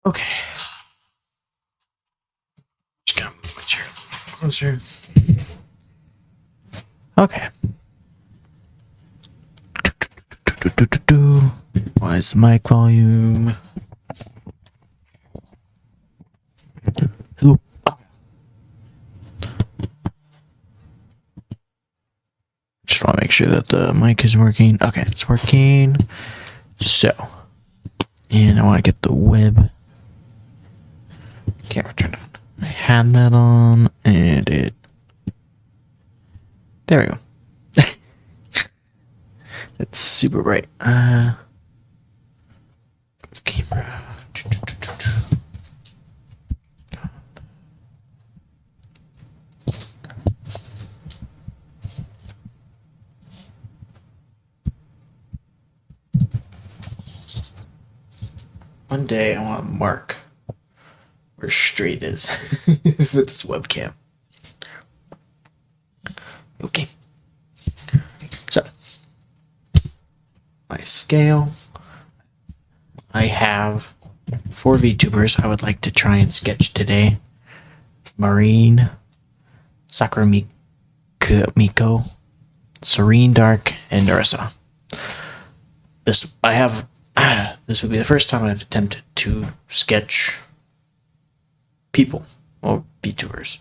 Okay. Just gotta move my chair a little closer. Okay. Why is the mic volume? Hello. Just want to make sure that the mic is working. Okay, it's working. So, and I want to get the web camera turned on. I had that on, and it. There we go. It's super bright. Camera. One day I want to mark where straight is with this webcam. Okay. So, my scale. I have 4 VTubers I would like to try and sketch today. Marine, Sakura Miko, Serene Dark, and Nursa. This would be the first time I've attempted to sketch people or VTubers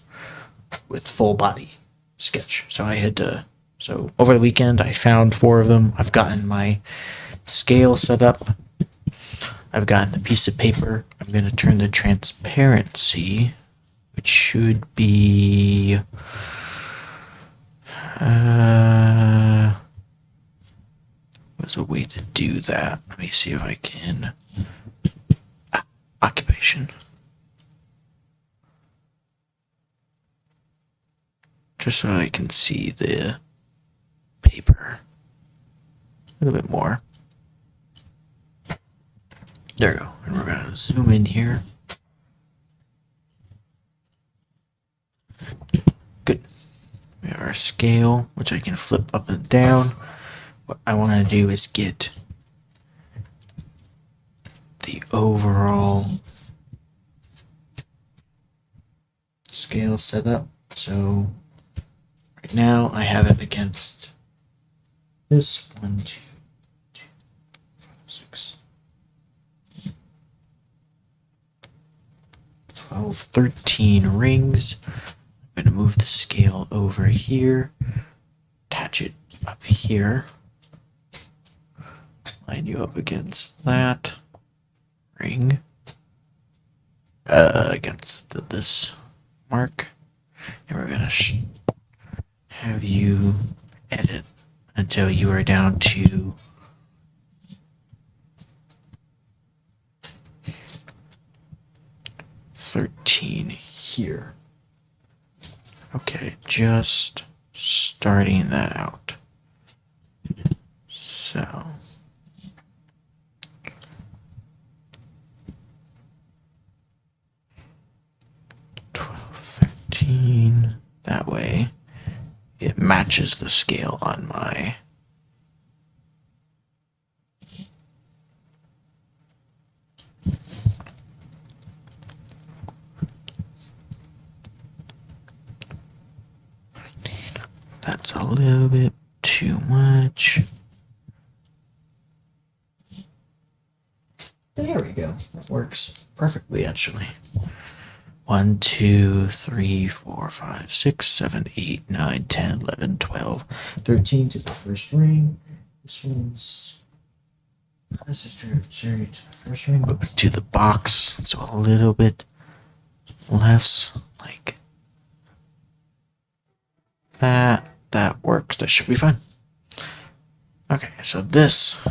with full body sketch. So over the weekend I found 4 of them. I've gotten my scale set up. I've gotten the piece of paper. I'm going to turn the transparency, which should be what's a way to do that? Let me see if I can. Occupation. Just so I can see the paper a little bit more. There we go. And we're going to zoom in here. Good. We have our scale, which I can flip up and down. What I want to do is get the overall scale set up. So right now I have it against this 1, 2, 3, 4, 5, 6, 12, 13 rings. I'm going to move the scale over here, attach it up here, line you up against that ring, against this mark, and we're going to have you edit until you are down to 13 here. Okay, just starting that out. So, that way it matches the scale on my that's a little bit too much. There we go. That works perfectly, actually. 1, 2, 3, 4, 5, 6, 7, 8, 9, 10, 11, 12, 13 to the first ring. This one's not necessarily to the first ring, but to the box. So a little bit less like that. That works. That should be fine. Okay, so this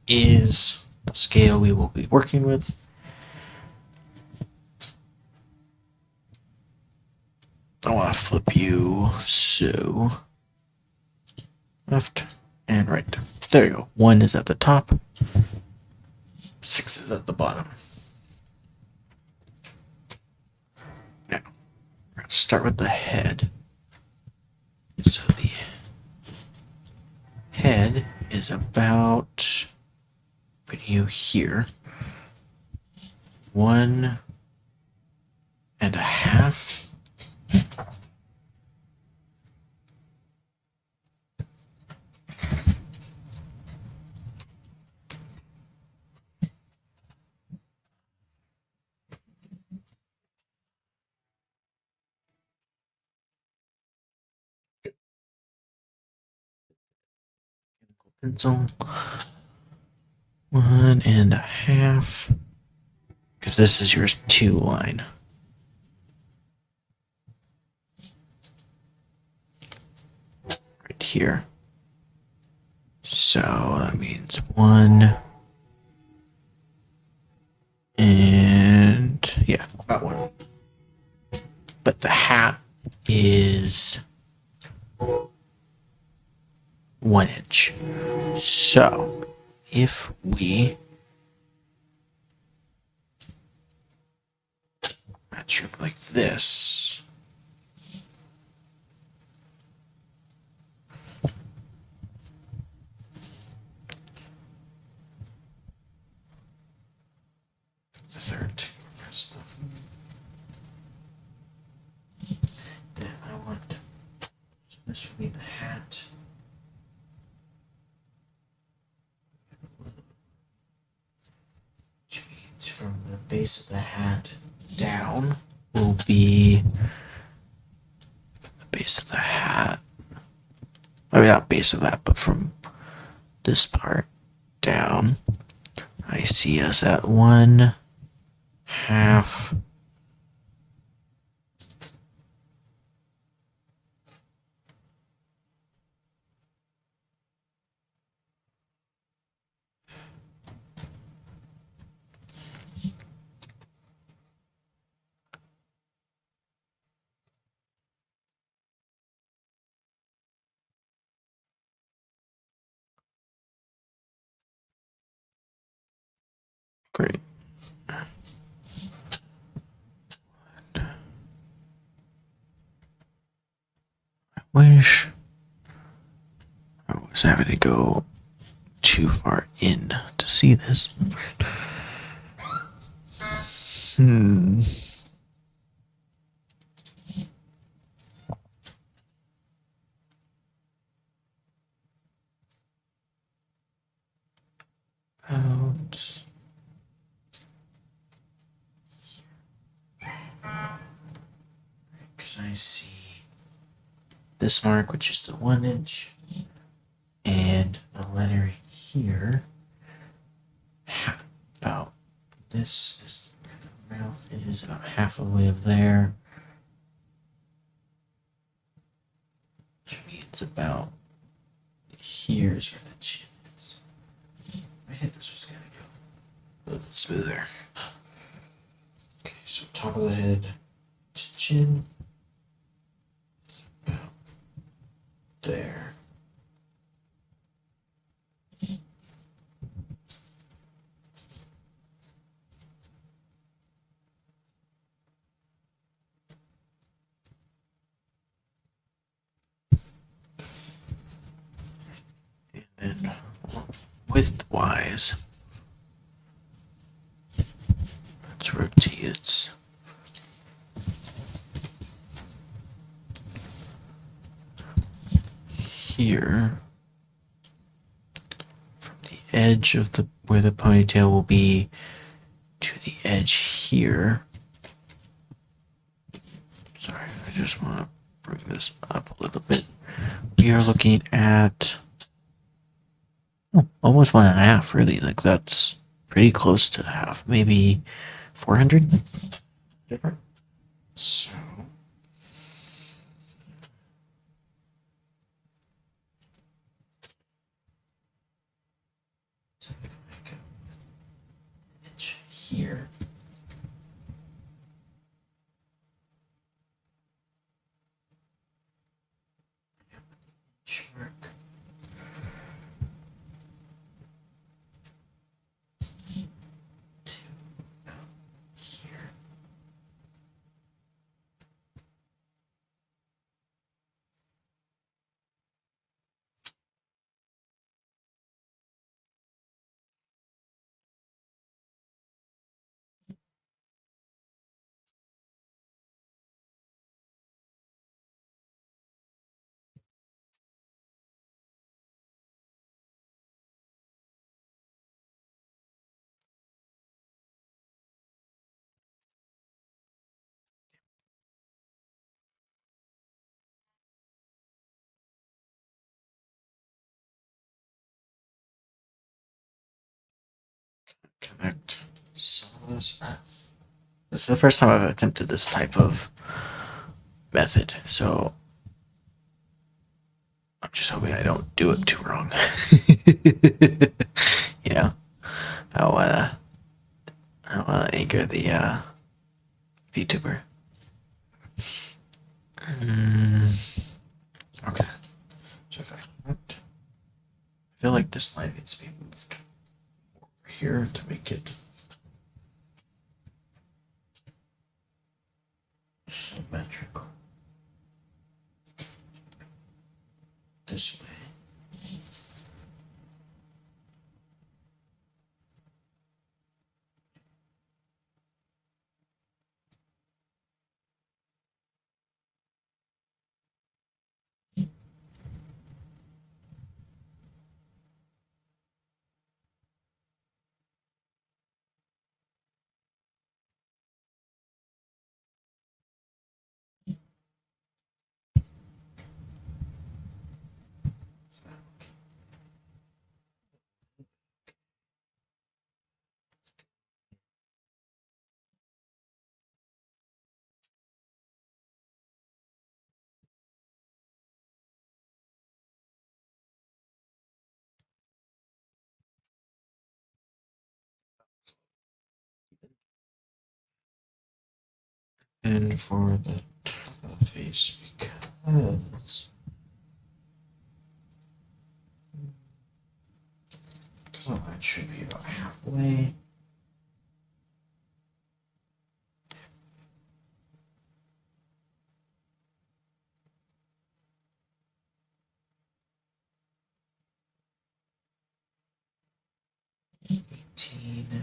is the scale we will be working with. I want to flip you so left and right. There you go. 1 is at the top, 6 is at the bottom. Now, we're going to start with the head. So the head is about putting you here. 1.5. Pencil. 1.5. Because this is your 2 line. Right here. So that means 1. And yeah, about 1. But the hat is 1 inch. So if we match it like this, the third, then I want, so this would be the hat. Which means from the base of the hat down will be from the base of the hat. I mean, not base of that, but from this part down, I see us at 1/2. Great. I wish I was having to go too far in to see this. Out. Because I see this mark, which is the 1 inch, and the lettering here. About this is where the mouth is, about half a way of there. Which means about here's where the chin is. My head was just gonna go a little bit smoother. Okay, so top of the head to chin. It's about there. And then width-wise, let's rotate it. Here, from the edge of the where the ponytail will be to the edge here. Sorry, I just want to bring this up a little bit. We are looking at almost 1.5, really. Like, that's pretty close to half. Maybe 400 different. So if I go with inch here. Inch mark. To here. Connect some of this. This is the first time I've attempted this type of method, so I'm just hoping I don't do it too wrong. You know, I wanna anchor the VTuber. Okay. So if I feel like this line needs to be moved over here to make it symmetrical. This way. And for the top of the face, because the line should be about halfway.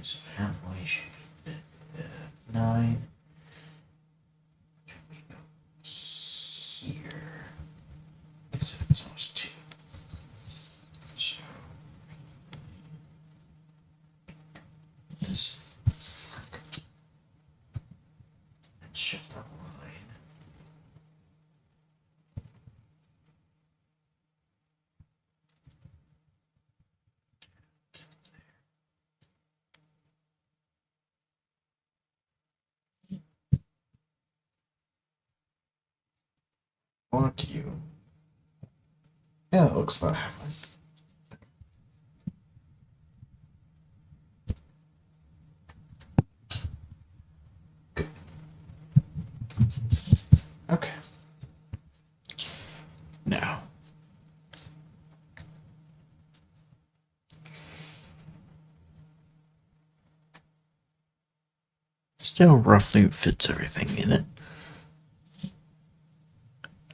Is halfway, should be 9. Here. So it's almost 2. So this mark and shift that line. Want you? Yeah, it looks about halfway. Good. Okay. Now. Still roughly fits everything in it.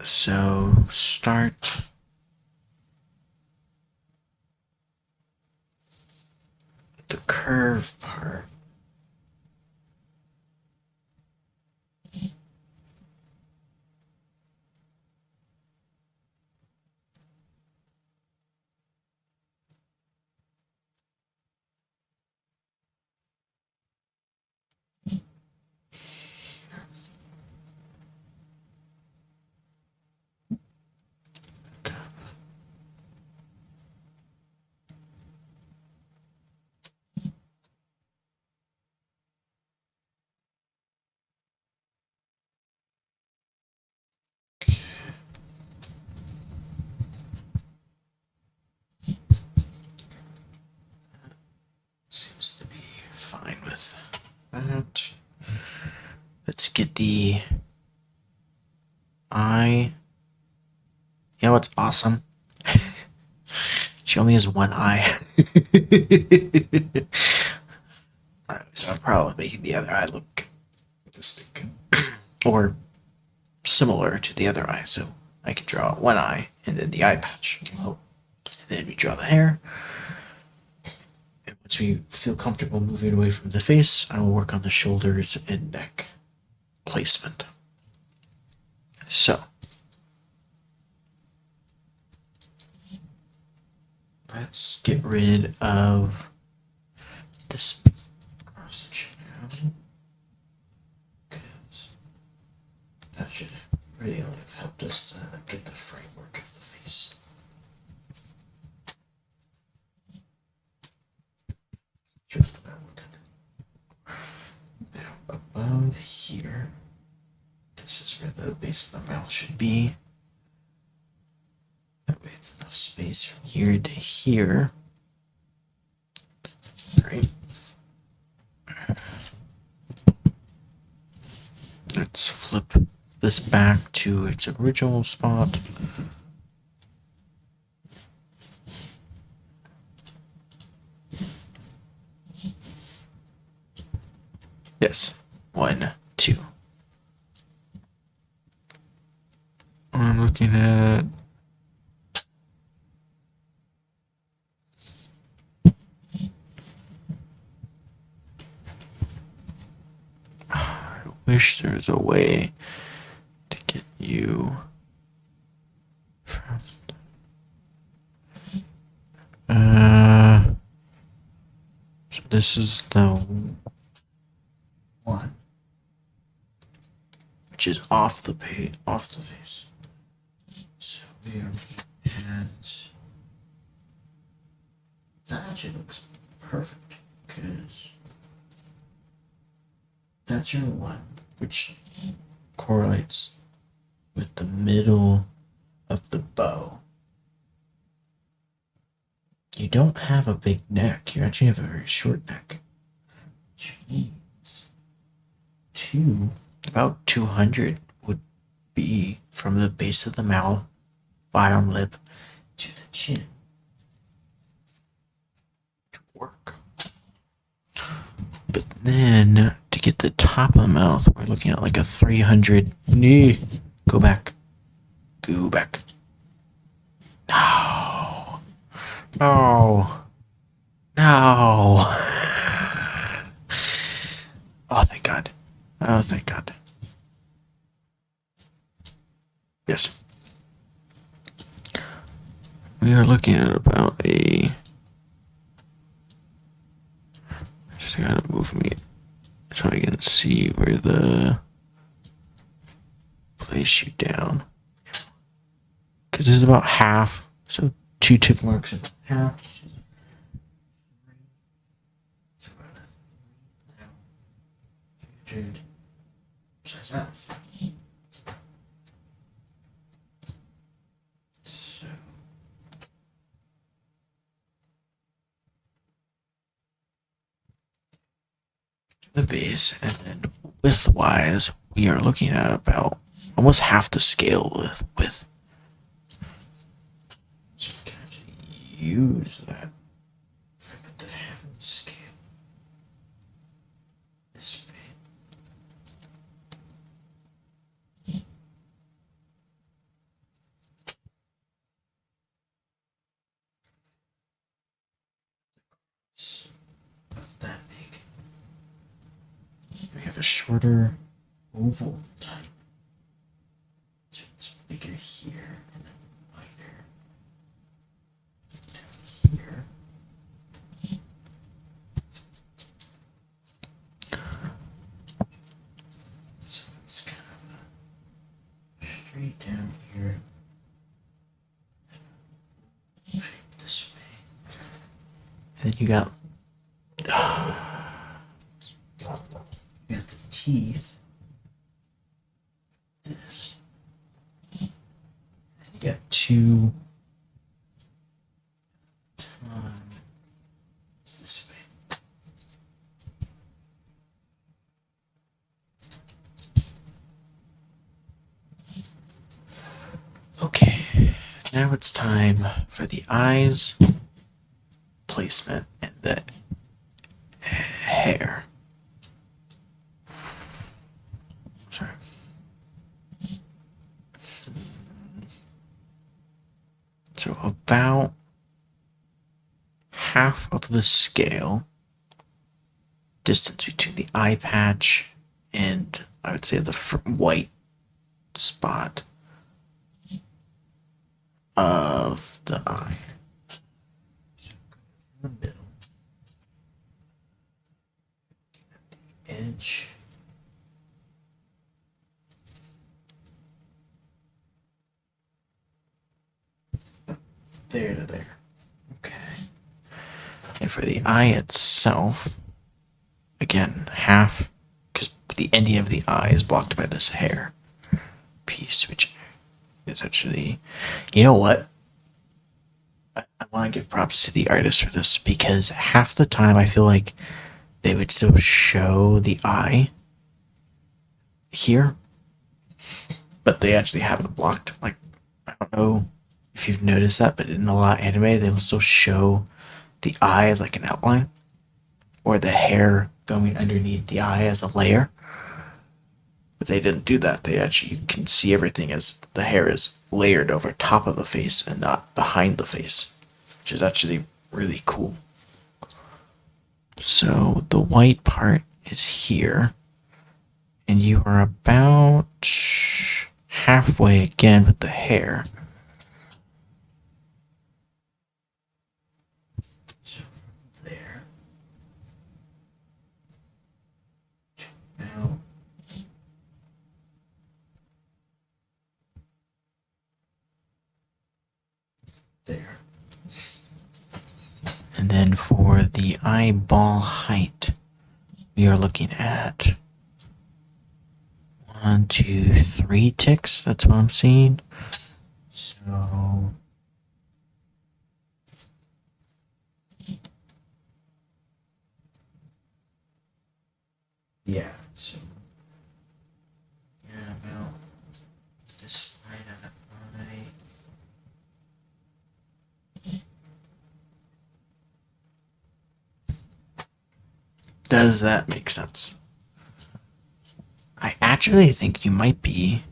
So start the curve part. Seems to be fine with that. Let's get the eye. You know what's awesome? She only has one eye. So I'm probably making the other eye look realistic. Or similar to the other eye. So I can draw one eye and then the eye patch. And then we draw the hair. And once we feel comfortable moving away from the face, I will work on the shoulders and neck placement. So let's get rid of this cross section now. Because that should really only have helped us to get the framework of the face. Just of here. This is where the base of the mouth should be. That way it's enough space from here to here. Right. Let's flip this back to its original spot. Yes. 1, 2. I'm looking at I wish there was a way to get you from so this is the one which is off the page, off the face. So we are looking at that. Actually looks perfect because that's your one, which correlates with the middle of the bow. You don't have a big neck. You actually have a very short neck, which means about 200 would be from the base of the mouth, bottom lip, to the chin to work. But then to get the top of the mouth, we're looking at like a 300. Go back. Go back. No. No. No. Oh, thank God. Oh, thank God. Yes. We are looking at about a... Just gotta move me so I can see where the... place you down. Because this is about half. So 2 tip marks at half. Size mouth. So the base, and then width-wise, we are looking at about almost half the scale width. So we can actually use that. If I put the half in the scale this way. About that big. We have a shorter oval type. So it's bigger here and then wider down here. So it's kind of straight down here. Shape this way. And then you got the teeth. This. And you got 2 this way. Okay, now it's time for the eyes placement and the hair. Sorry. So about half of the scale distance between the eye patch and I would say the white spot of the eye. So in the middle, at the edge. There to there. Okay. And for the eye itself, again, half, because the ending of the eye is blocked by this hair piece, which is actually, you know what? I want to give props to the artist for this because half the time I feel like they would still show the eye here, but they actually have it blocked. Like, I don't know if you've noticed that, but in a lot of anime, they will still show the eye as like an outline or the hair going underneath the eye as a layer. But they didn't do that. They actually, you can see everything as the hair is layered over top of the face and not behind the face, which is actually really cool. So the white part is here, and you are about halfway again with the hair. So from there, now there. And then for the eyeball height, we are looking at 1, 2, 3 ticks. That's what I'm seeing. So yeah, so yeah, about this side of the eye. Does that make sense? I actually think you might be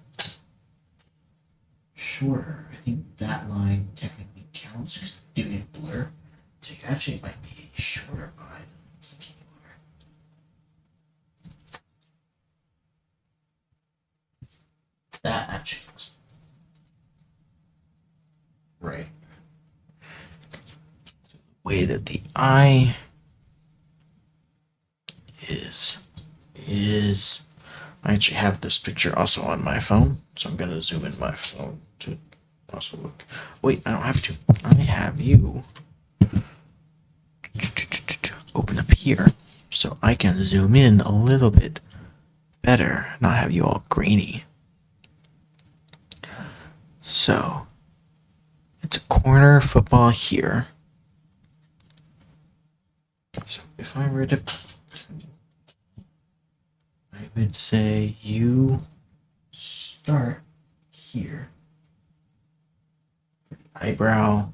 shorter. I think that line technically counts as doing a blur. So you actually might be a shorter eye than I was thinking you were. That actually was right. The way that the eye is I actually have this picture also on my phone, so I'm gonna zoom in my phone to also look. Wait, I don't have to. I have you open up here so I can zoom in a little bit better, not have you all grainy. So it's a corner football here. So if I were to, I would say you start here. The eyebrow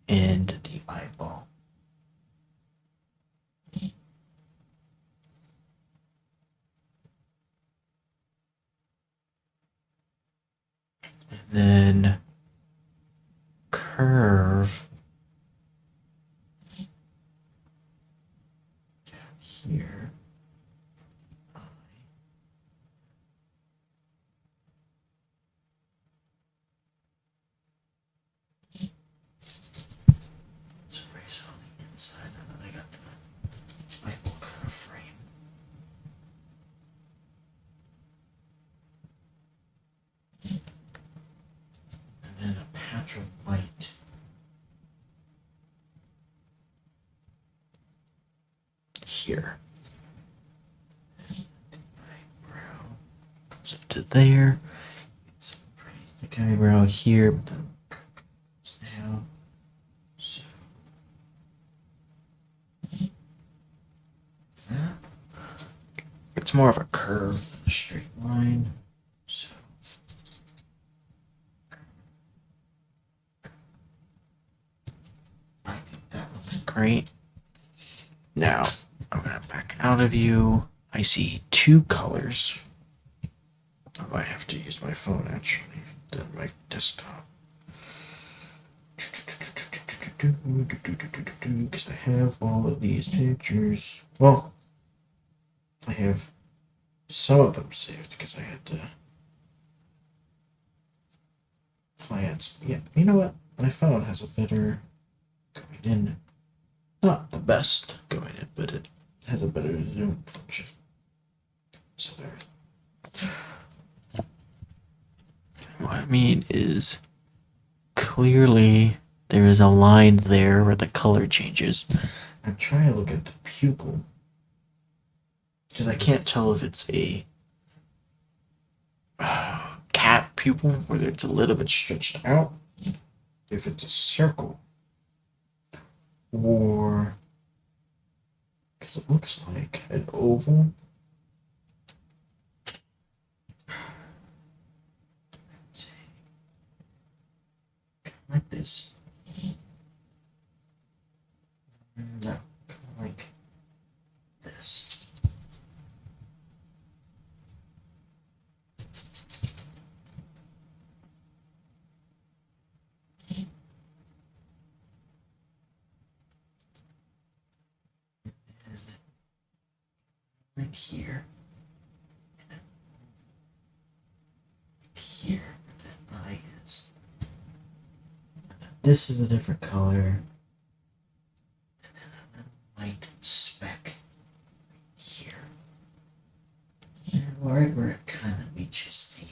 and the eyeball. And then curve down here. Let's erase on the inside now that I got the eyeball kind of frame. And then a patch of white here. And the eyebrow comes up to there. It's a pretty thick eyebrow here, but then comes down. So that. It's more of a curve than a straight line. So I think that looks great. Now I'm gonna back out of you. I see 2 colors. I might have to use my phone actually, than my desktop. Because I have all of these pictures. Well, I have some of them saved because I had to plans. Yeah, you know what? My phone has a better going in. Not the best going in, but it has a better zoom function. So there. What I mean is, clearly there is a line there where the color changes. I'm trying to look at the pupil because I can't tell if it's a cat pupil, whether it's a little bit stretched out, if it's a circle, or because it looks like an oval. Like this. No, kind of like this. And like here. Here, where that eye is. This is a different color. And then a little white speck here. And right where it kind of reaches the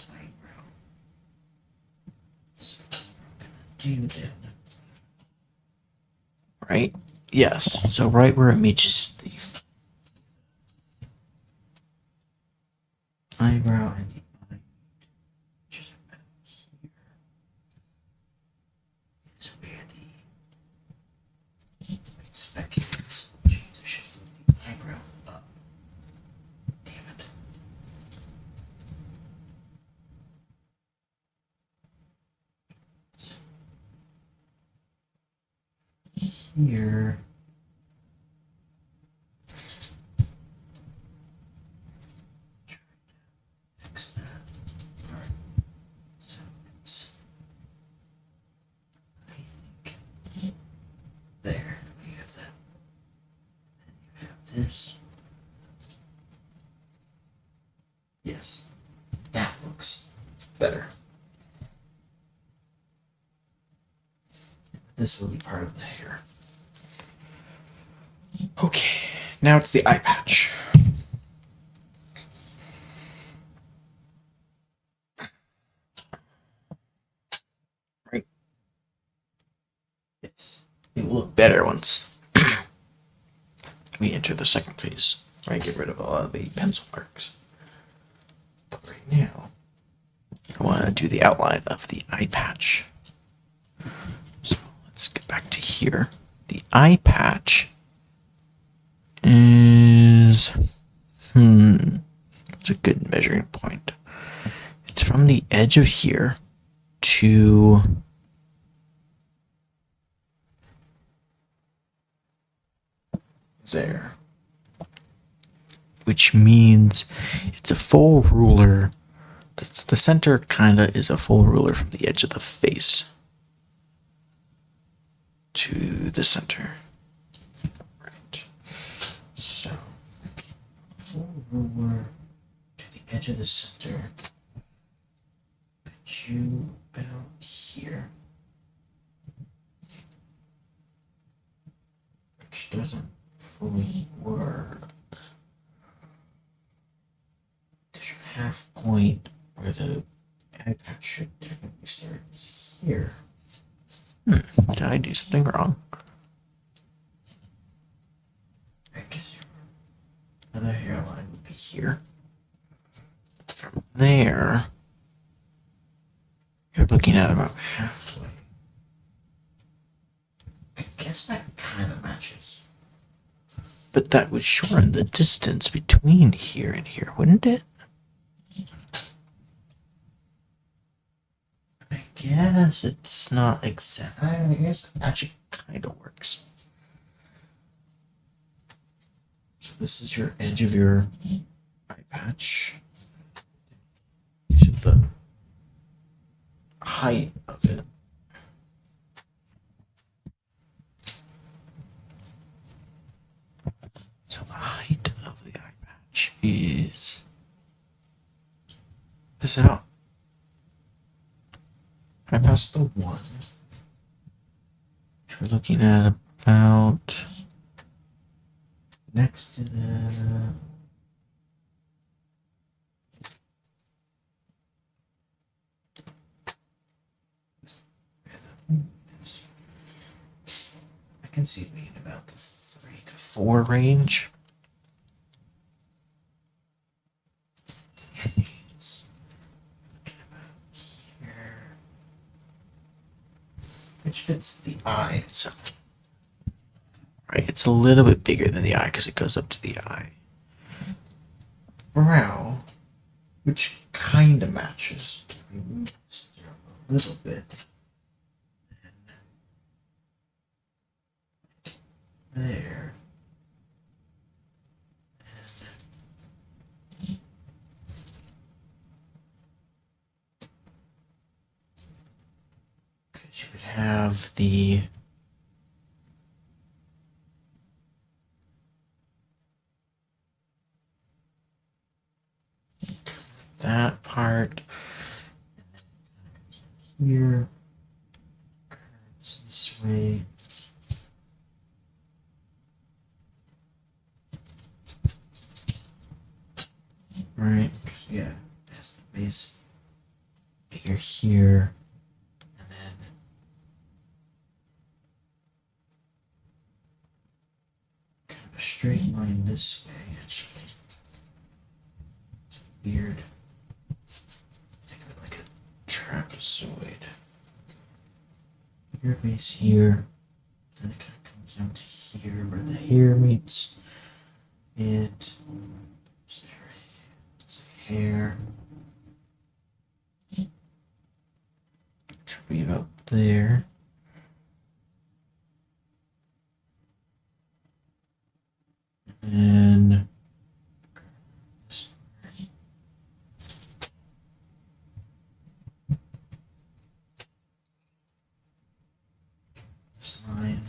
eyebrow. So what we're gonna do then. Right? Yes. So right where it meets the eyebrow and the eye, which is about here, is where the white speck is. Jeez, I should move the eyebrow up. Damn it. Here. Fix that part. So it's, I think, there. We have that. Then you have this. Yes, that looks better. This will be part of the hair. Okay, now it's the eye patch. Right? It will look better once we enter the second phase. Right, get rid of all of the pencil marks. But right now, I want to do the outline of the eye patch. So let's get back to here. The eye patch is it's a good measuring point. It's from the edge of here to there, which means it's a full ruler. That's the center kinda is a full ruler from the edge of the face to the center. Right. So full ruler to the edge of the center. Put you about here. Which doesn't fully work. Because your half point where the eye patch should technically start is here. Did I do something wrong? I guess your other hairline would be here. From there, you're looking at about halfway. I guess that kind of matches. But that would shorten the distance between here and here, wouldn't it? I guess it's not exact. I guess it actually kind of works. So this is your edge of your eye patch. So the height of it. So the height of the eye patch is this out. I passed the 1. We're looking at about next to the I can see it being about the 3 to 4 range. which fits the eye itself. Right, it's a little bit bigger than the eye because it goes up to the eye. Brow, which kind of matches. Remove this a little bit. And there. Because you would have that part, and then it comes here, curves this way. Right, yeah, it has the base bigger here, and then kind of a straight line this way, actually. It's weird. Think of it like a trapezoid. Bigger base here, then it kind of comes down to here where the hair meets it. It's hair. Should be about there. And this line.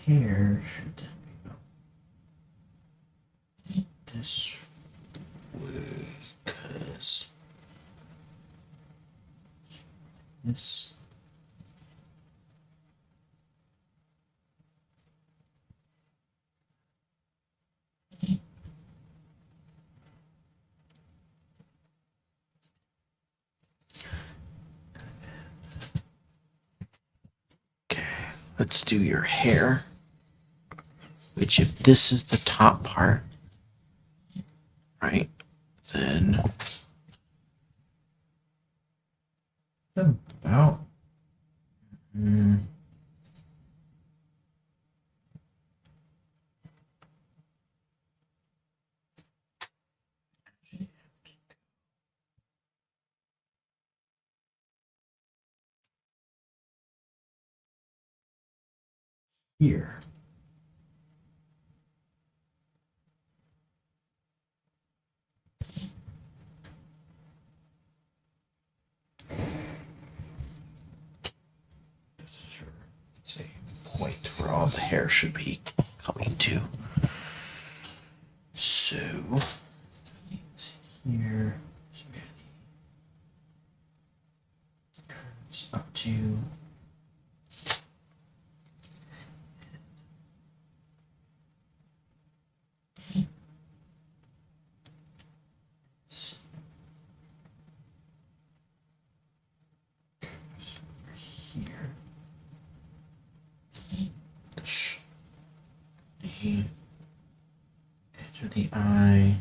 Hair should then be about this way, because this okay, let's do your hair. Which, if this is the top part, right, then about here. This is your, say, point where all the hair should be coming to. So it's here. So we have the curves up to here. The edge of the eye.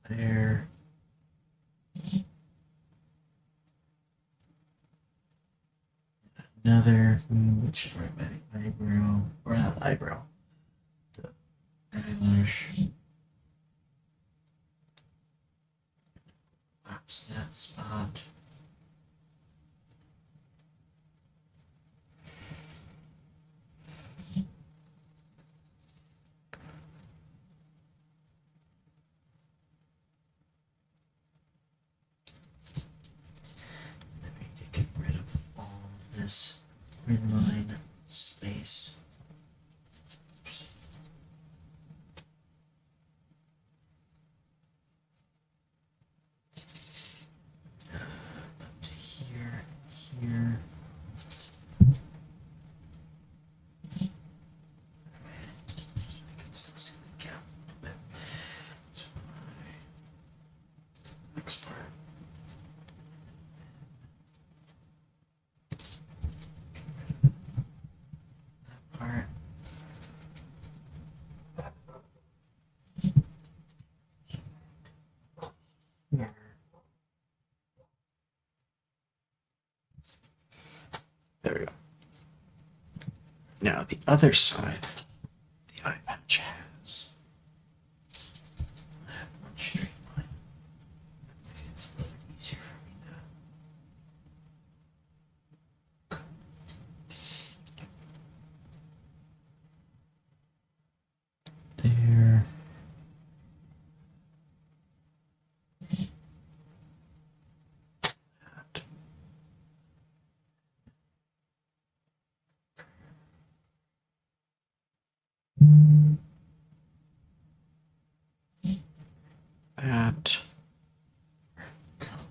There. Another, which is right by the eyebrow, or not eyebrow, the eyelash. Lapse that spot. Then we need to get rid of all of this midline space. Oops. Up to here, here. There we go. Now the other side, the eye patch has. I have one straight line. It's a little easier for me now. There. That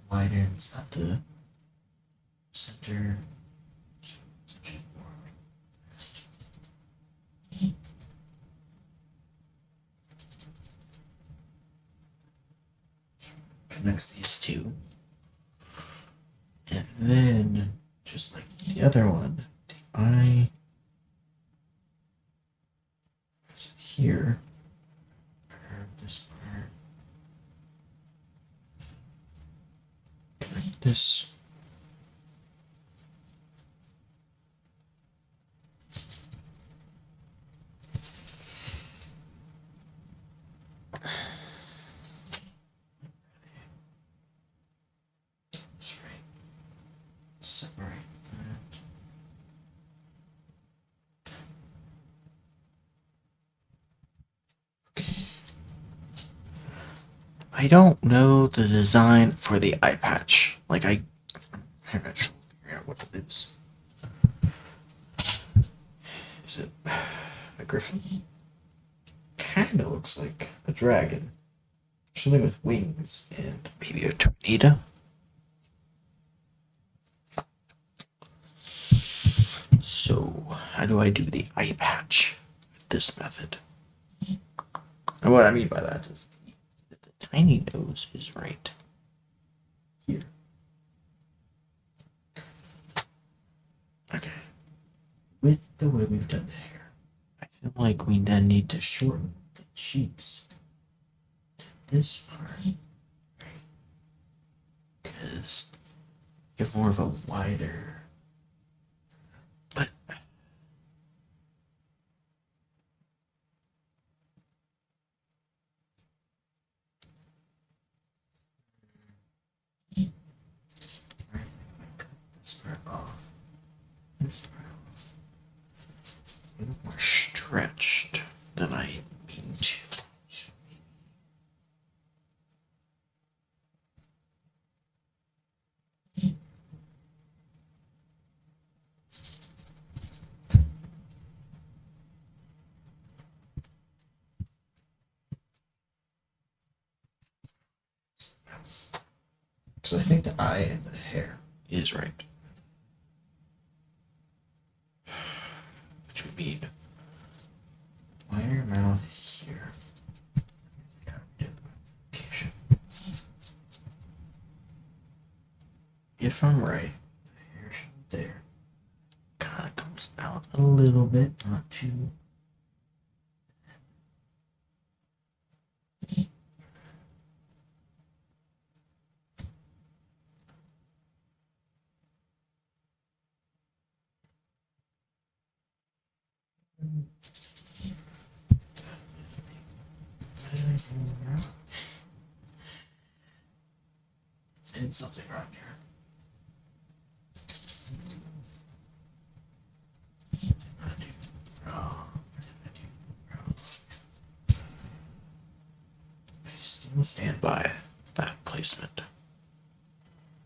widens at the center. Connects these two. And then, just like the other one, the eye is here. Curve this part. Connect this. Separate that. Okay. I don't know the design for the eye patch. Like I'm trying to figure out what it is. Is it a griffin? Kinda looks like a dragon. Something with wings and maybe a tornado. So, how do I do the eye patch with this method? And what I mean by that is the tiny nose is right here. Okay. With the way we've done the hair, I feel like we then need to shorten the cheeks to this part. Because you have more of a wider. But cut this part off. This part off. A little more stretched than I mean to. So I think the eye and the hair is right. Which would mean wider mouth here. If I'm right, the hair should be there. Kind of comes out a little bit, not too. Did something wrong here. I still stand by that placement,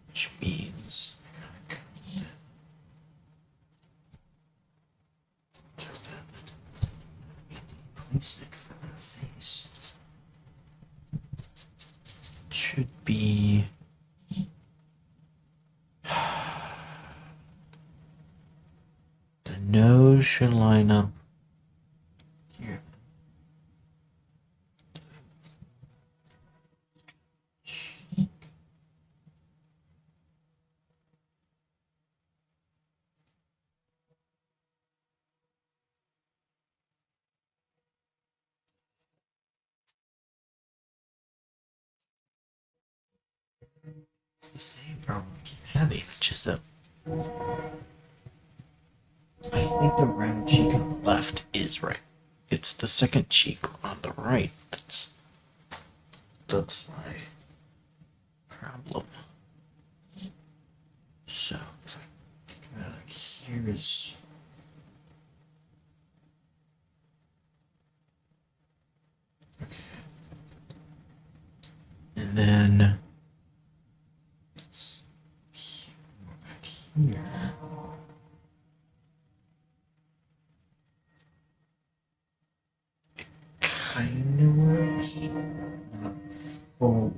which means placement for the face should be the nose should line up here. It's the same problem we keep having, which is that think the round cheek on the left is right. It's the second cheek on the right that's my problem. So if I go like here's okay. And then it's back here. Kind of works, not fully.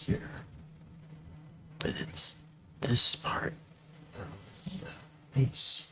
Here, but it's this part of the face.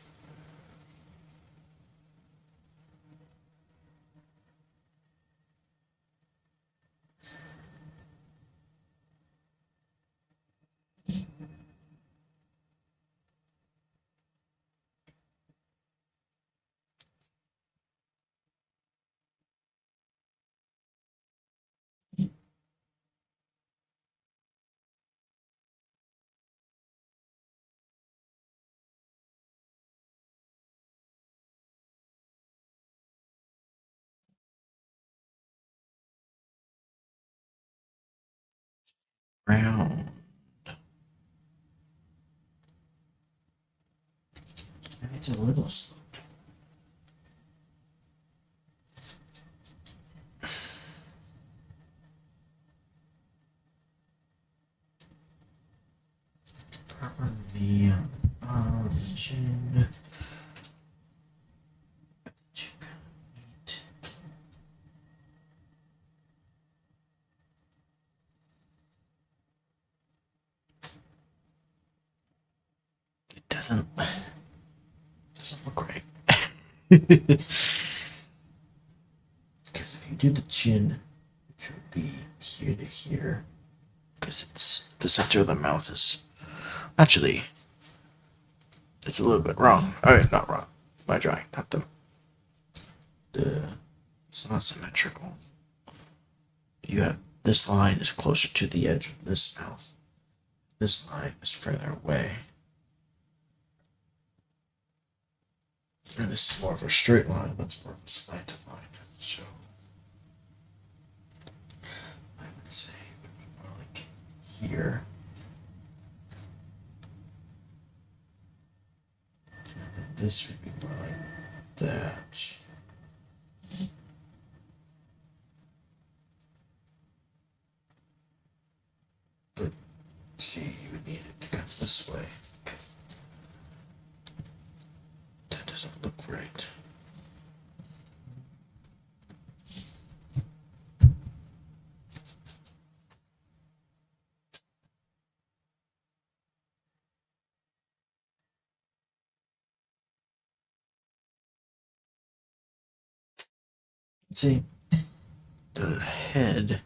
Round. It's a little sloped. Properly the chin. It doesn't look right. Because if you do the chin, it should be here to here. Because it's the center of the mouth is actually it's a little bit wrong. Oh, not wrong. My drawing, not the it's not symmetrical. You have this line is closer to the edge of this mouth. This line is further away. And this is more of a straight line, that's more of a slanted line. So I would say it would be more like here. And this would be more like that. But see, you would need it to come this way because that doesn't look right. See, the head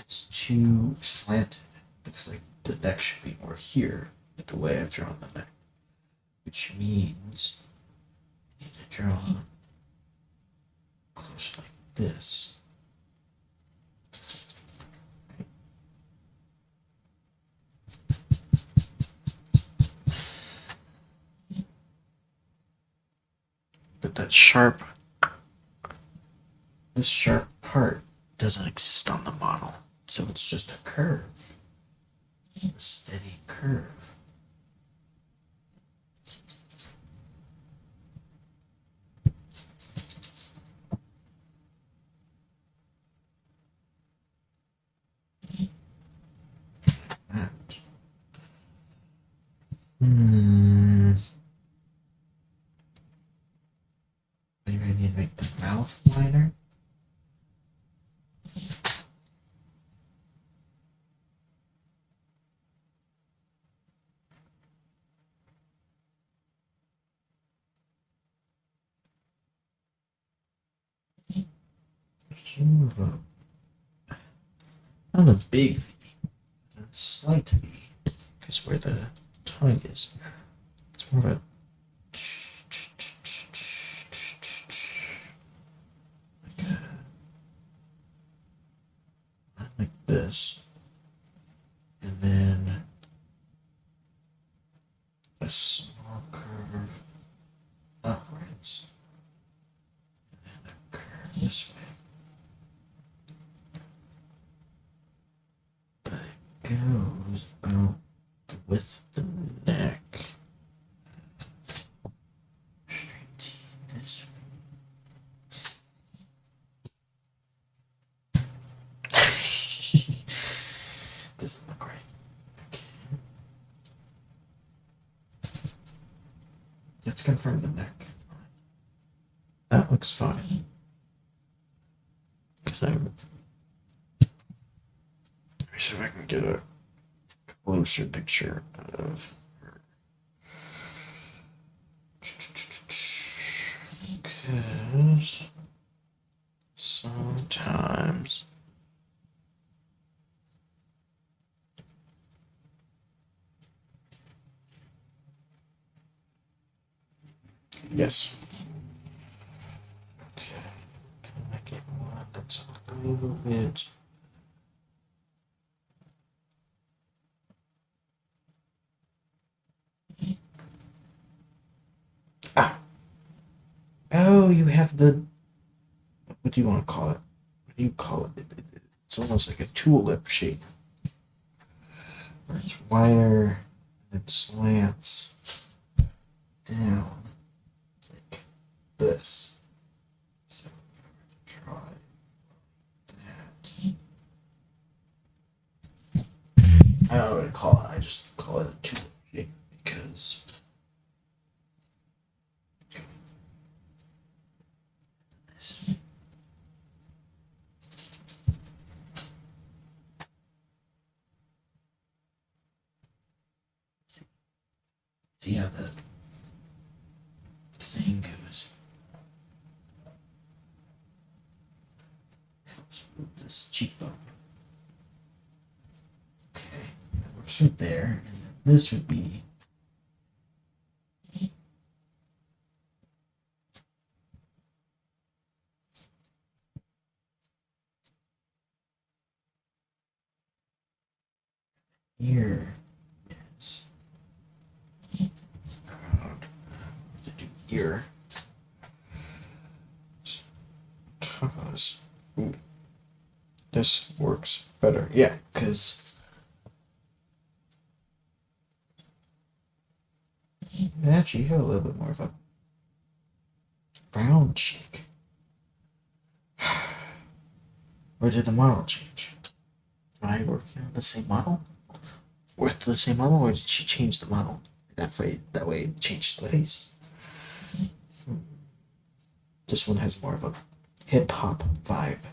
is too slanted. Looks like the neck should be more here with the way I've drawn the neck. Which means I need to draw close like this. But that this sharp part doesn't exist on the model. So it's just a curve. A steady curve. Maybe I need to make the mouth wider. Not a big V, a slight V, because where the tongue is, it's more of a like this, and then a small curve upwards, and a curve this way. But it goes about the width of the neck. Straight this way. Doesn't look right. Okay. Let's confirm the neck. That looks fine. Because let me see if I can get a closer picture of her. Because sometimes yes. Okay. Can I get one that's a little bit oh, you have the what do you want to call it? What do you call it? It's almost like a tulip shape. Where it's wider and it slants down like this. So try that. I don't know what to call it. I just call it a tulip shape because see how the thing goes. Helps move this cheekbone. Okay, that works right there, and then this would be here. Yes. To do ear. Toss. Ooh. This works better. Yeah, because actually you have a little bit more of a brown cheek. Or did the model change? Am I working on the same model? With the same model, or did she change the model? That way it changed the face. This one has more of a hip hop vibe.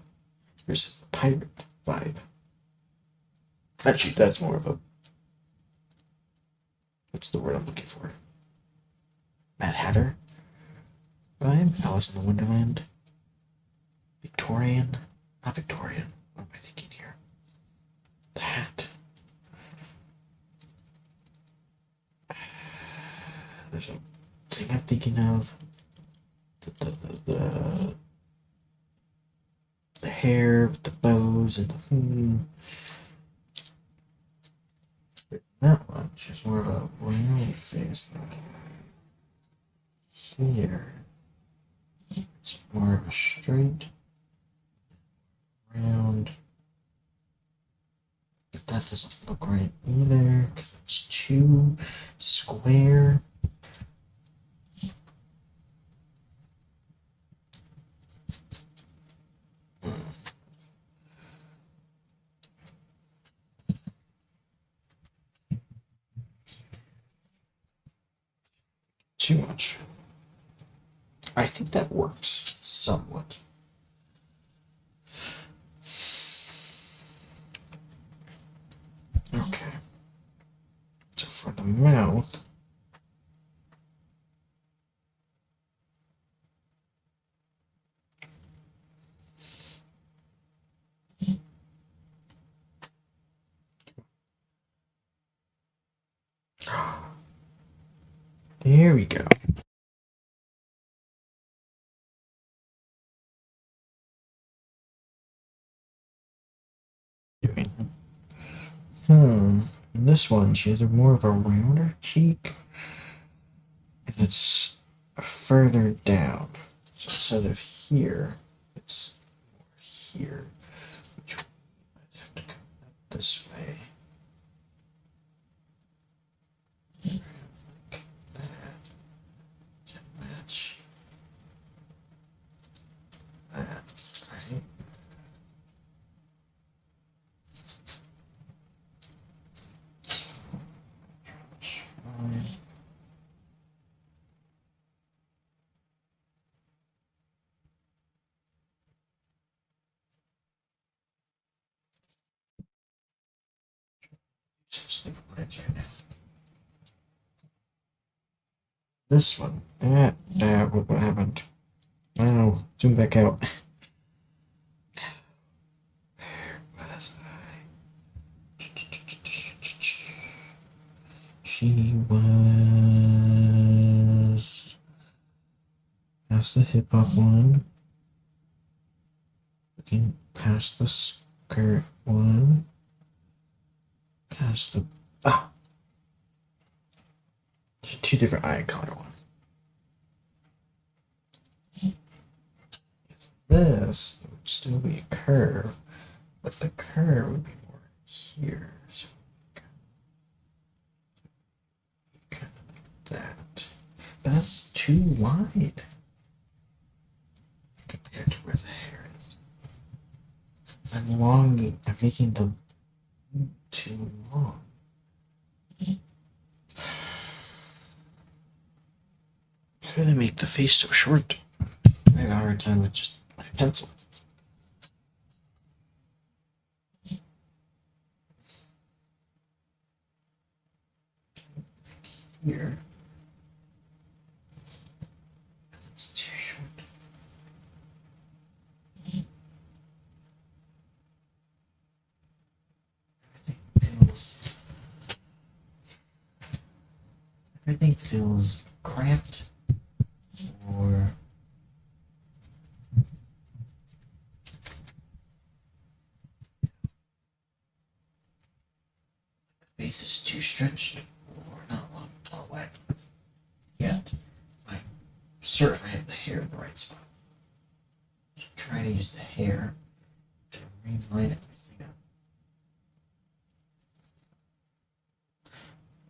There's a pirate vibe. Actually, that's more of a what's the word I'm looking for? Mad Hatter vibe. Alice in the Wonderland. Victorian. Not Victorian. What am I thinking here? The hat. There's a thing I'm thinking of. The hair with the bows and the that one, she's more of a round face like here. It's more of a straight round. But that doesn't look right either because it's too square. Too much. I think that works somewhat. Okay. So for the mouth, There we go. This one, she has more of a rounder cheek, and it's further down. So instead of here, it's more here, which I'd have to come up this way. Like that to match that, right? This one, what happened? I don't know. Zoom back out. Where was I? She was. That's the hip hop one. Looking past the skirt one. Past the. Ah! Two different eye color ones. This would still be a curve, but the curve would be more here. So kind of like that. But that's too wide compared to where the hair is. I'm making them too long. How do they make the face so short? I have a hard time with just my pencil. Here. It's too short. Everything feels cramped or the face is too stretched or not wet yet. I'm certain I have the hair in the right spot. So try to use the hair to reline everything up.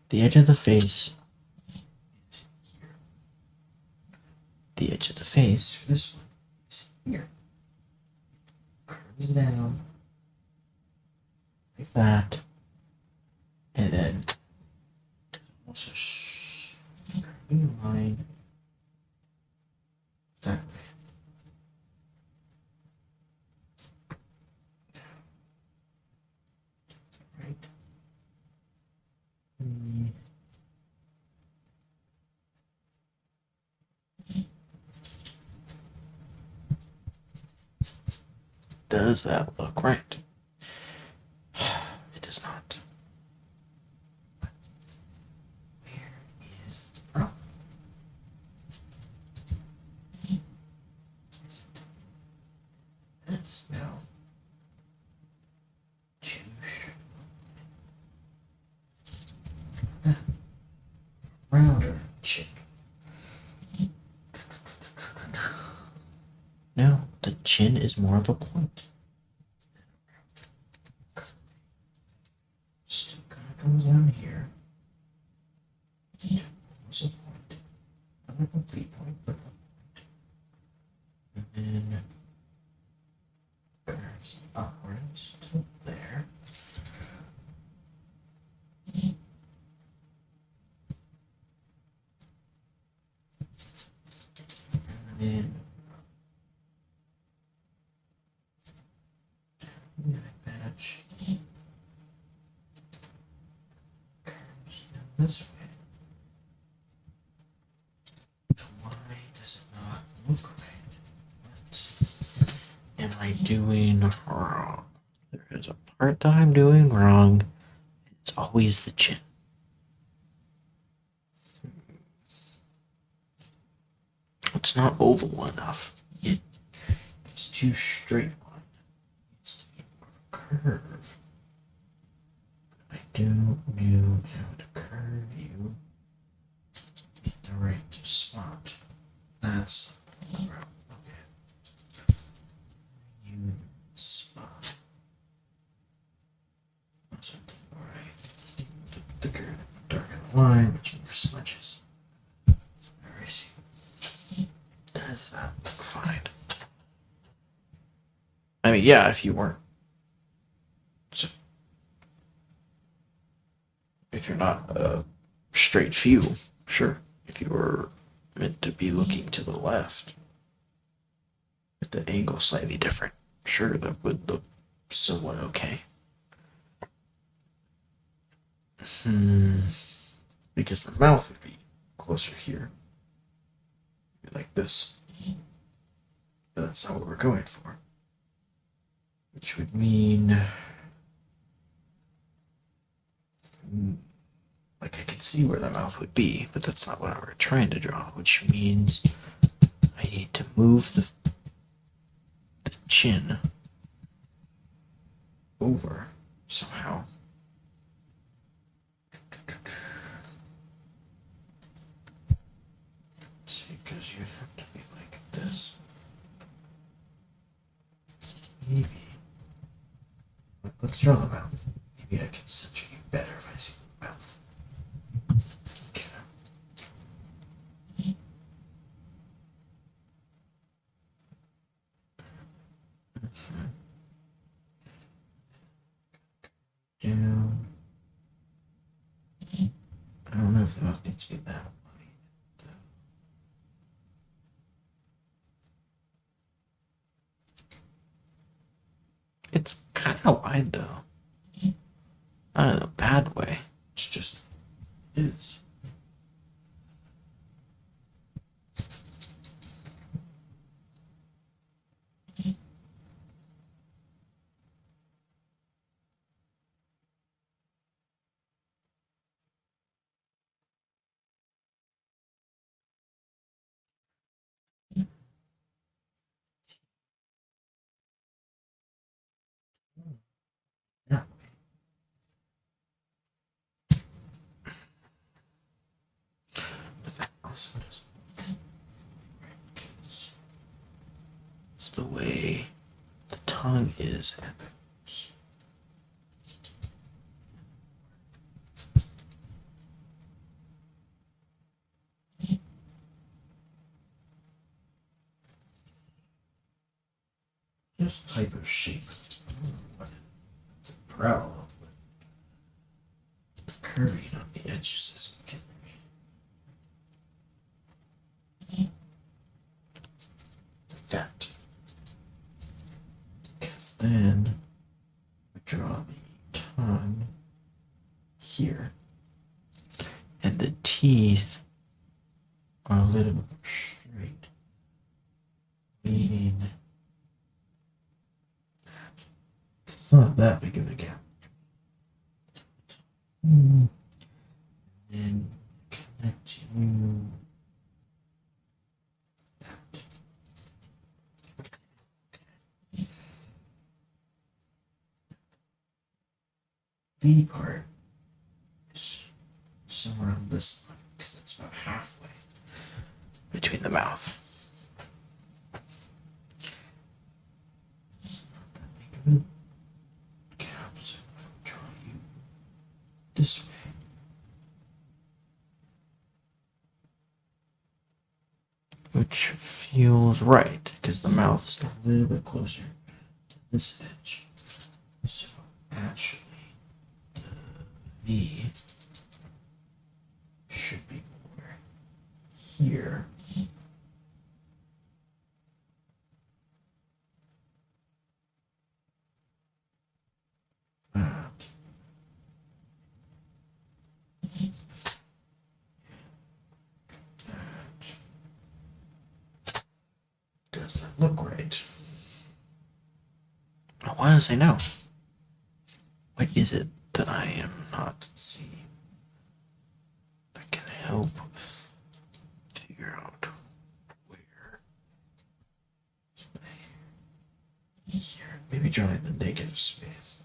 The edge of the face is here. The edge of the face for this one is here. Curves down like that, and then also curving line that way. Right. Does that look right? It does not. Where is the problem? That's now too short. Rounder chin. No, the chin is more of a point. Still kind of comes down here. Almost a point. Not a complete point, but a point. And then curves upwards to there. And then patch curves down this way. Why does it not look right? What am I doing wrong? There is a part that I'm doing wrong. It's always the chin. it's not oval enough. It's too straight on. It's to be more of a curve. I do know how to curve you in the right spot. That's okay. You spot. That's alright. The thicker, darker the line, which more smudges. Very see. Does that look fine? I mean, yeah, if you weren't. So, if you're not a straight view, sure. If you were meant to be looking to the left, with the angle slightly different, sure, that would look somewhat okay. Because the mouth would be closer here. Like this. But that's not what we're going for. Which would mean. Like I can see where the mouth would be, but that's not what we're trying to draw, which means I need to move the chin over somehow. See, because you'd have to be like this. Maybe. Let's draw the mouth. Maybe I can center you better if I see the mouth. Okay. Down. I don't know if the mouth needs to be that wide. It's kind of wide though. Not in a bad way. It's just is. Yeah. But that also doesn't look fully right because it's the way the tongue is and the this type of shape. I don't know what it's a parallel, but the curving on the edges isn't killing me. Like that. Because then we draw the tongue here. And the teeth are a little more straight. Meaning it's not that big of a gap. And then connect you. That. The part is somewhere on this line because it's about halfway between the mouth. It's not that big of a gap, so I'll draw you this way. Which feels right because the mouth is a little bit closer to this edge. So actually, the V should be more here. Does that look right? I want to say no. What is it that I am not seeing that can help figure out where here. Maybe drawing the negative space.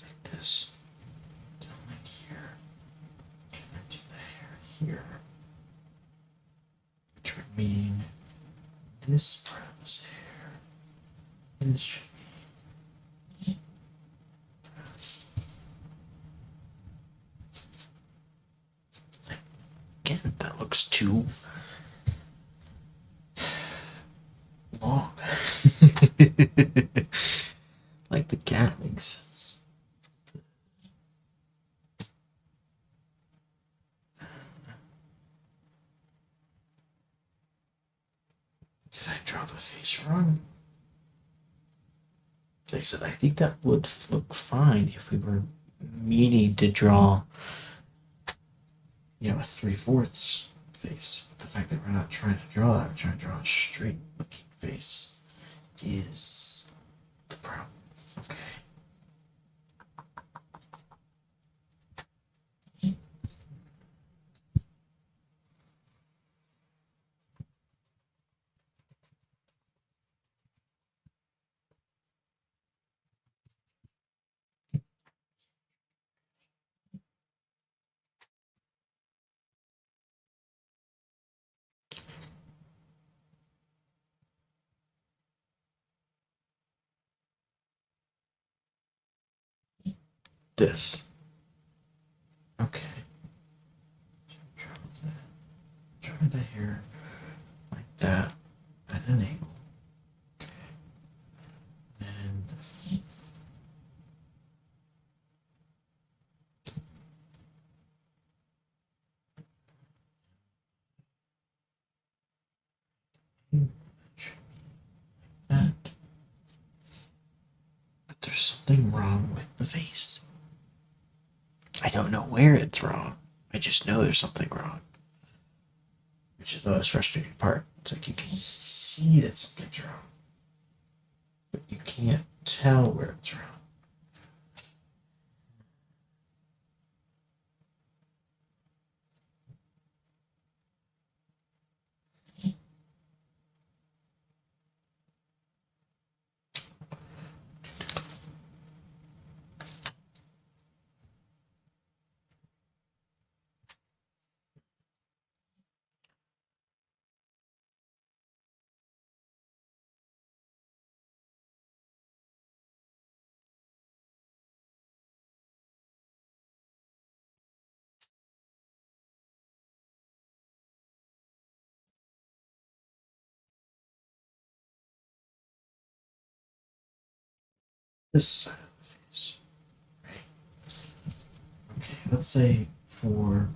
Like this. Down like here. Connecting the hair here. Which would mean this part of his hair. This should be. Again, that looks too long. Like the cat makes sense. Did I draw the face wrong? Like I said, I think that would look fine if we were meaning to draw, a 3/4 face. The fact that we're not trying to draw that, we're trying to draw a straight looking face is the problem. Okay. This. Okay. Draw the hair like that at an angle. Okay. And that. But there's something wrong with the face. I don't know where it's wrong. I just know there's something wrong. Which is the most frustrating part. It's like you can see that something's wrong, but you can't tell where it's wrong. This side of the face, right? Okay, let's say for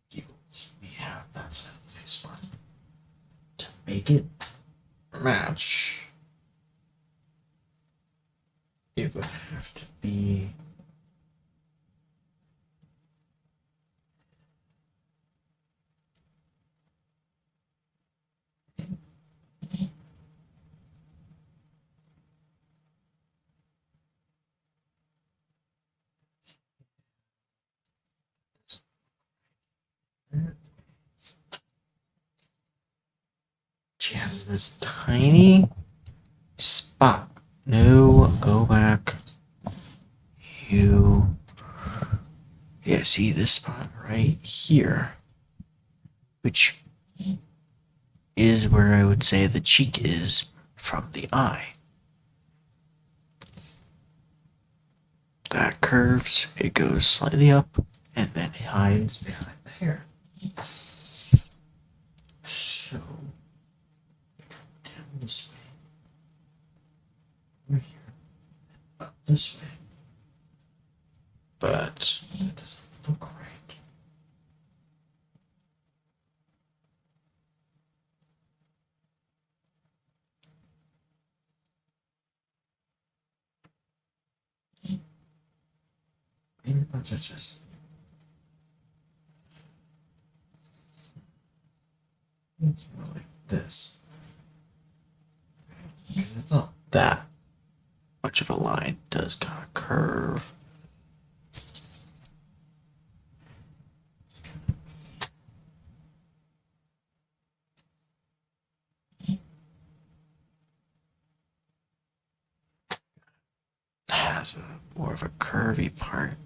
giggles, we have that side of the face fine. To make it match, it would have to be she has this tiny spot. No, go back. Yeah, see this spot right here, which is where I would say the cheek is from the eye. That curves, it goes slightly up, and then hides behind the hair. So, down this way, over here, up this way. But that doesn't look right. Maybe let's just it's more like this. Because it's not that much of a line. It does kind of curve. has a more of a curvy part.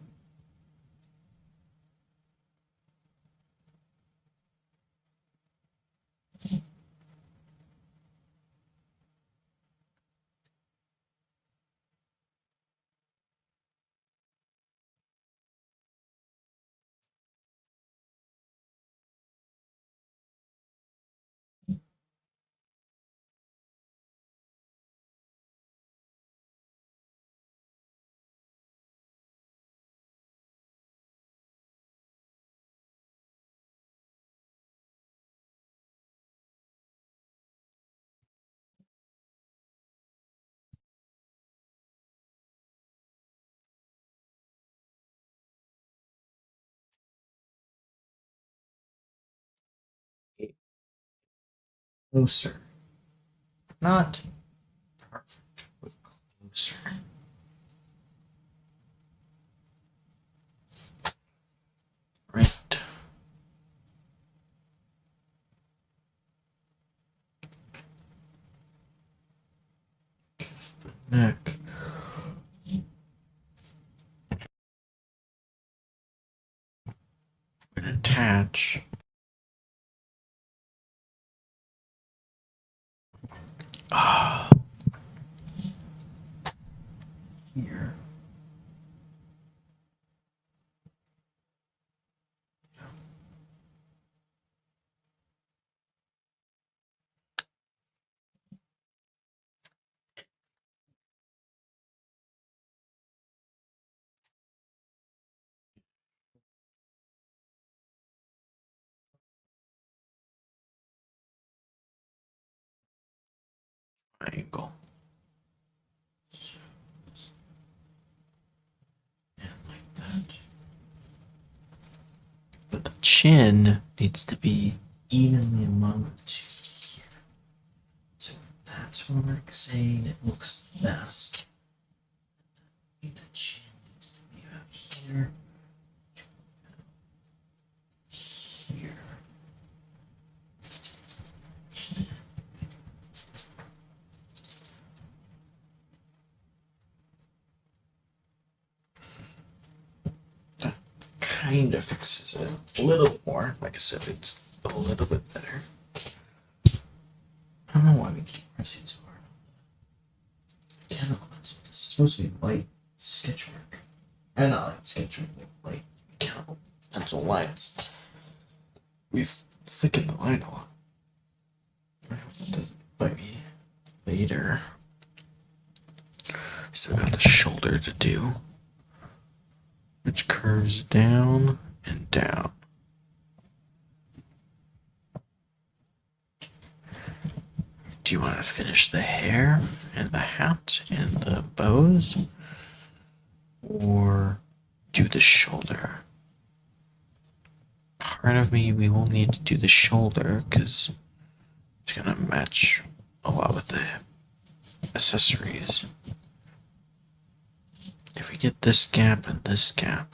Closer. Not perfect, but closer. Right. Neck. And attach. Ah, here. Triangle. And like that. But the chin needs to be evenly among the two. So that's what we're saying it looks best. The chin needs to be out here. Here. That kind of fixes it a little more. Like I said, it's a little bit better. I don't know why we keep pressing so hard on the mechanical lens. This is supposed to be light sketch work. And not light sketch work, like light mechanical pencil lines. We've thickened the line a lot. I hope that doesn't bite me later. Still got the shoulder to do, which curves down and down. Do you want to finish the hair and the hat and the bows? Or do the shoulder? Part of me, we will need to do the shoulder because it's going to match a lot with the accessories. If we get this gap and this gap,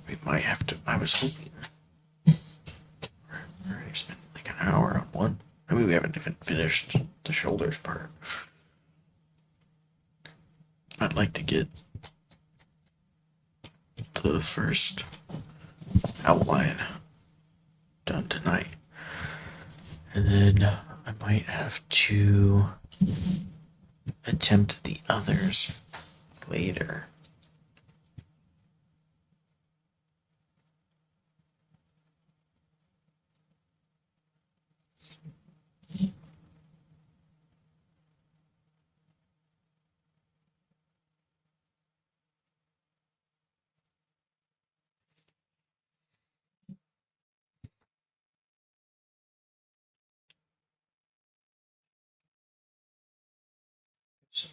we might have to. I was hoping. We already spent like an hour on one. I mean, we haven't even finished the shoulders part. I'd like to get the first outline done tonight. And then I might have to attempt the others later. So,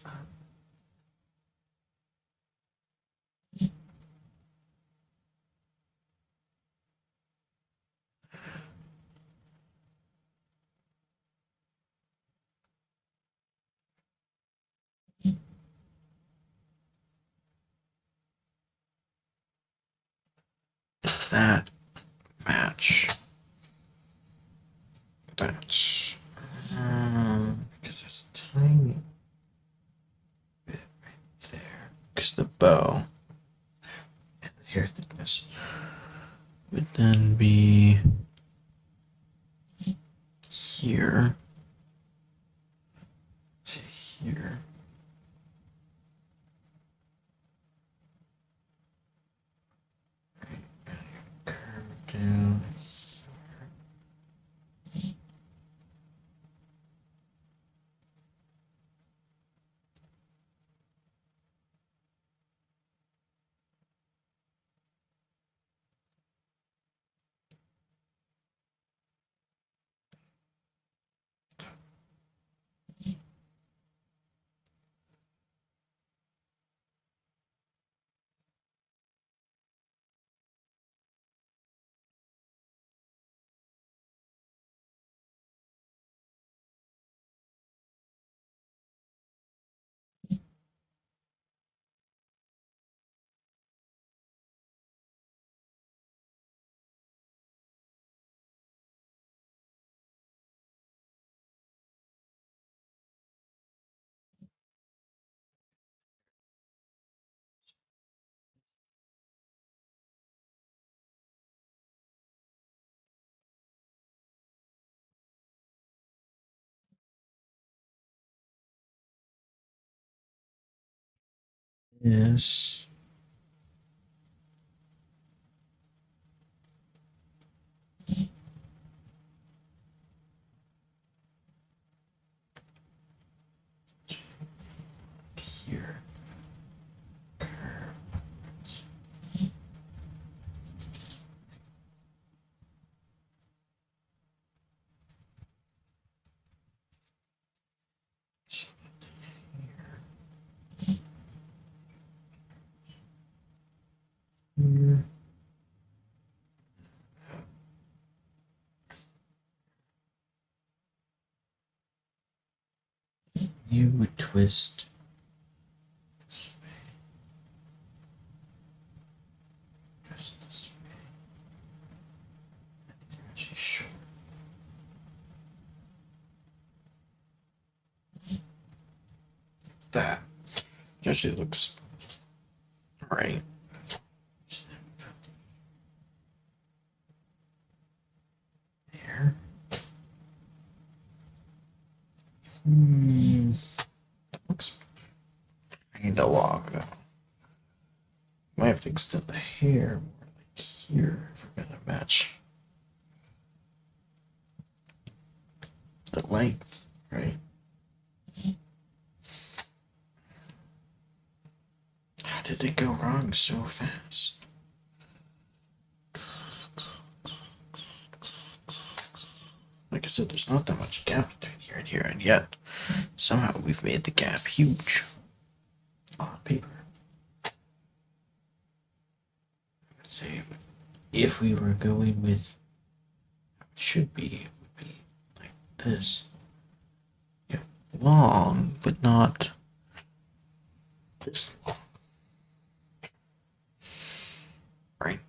does that match that. Because there's a tiny bit right there. Because the bow and the hair thickness would then be here to here. Curve down. Yes. Here. Curve. Here. You would twist this way. Just this way. And you're actually short. That actually looks right. There. Looks kinda long though. Might have to extend the hair more like here if we're gonna match the length, right? How did it go wrong so fast? Like I said, there's not that much gap between here, and yet somehow we've made the gap huge on paper. Let's say if we were going with how it should be, it would be like this. Yeah, long, but not this long. Right?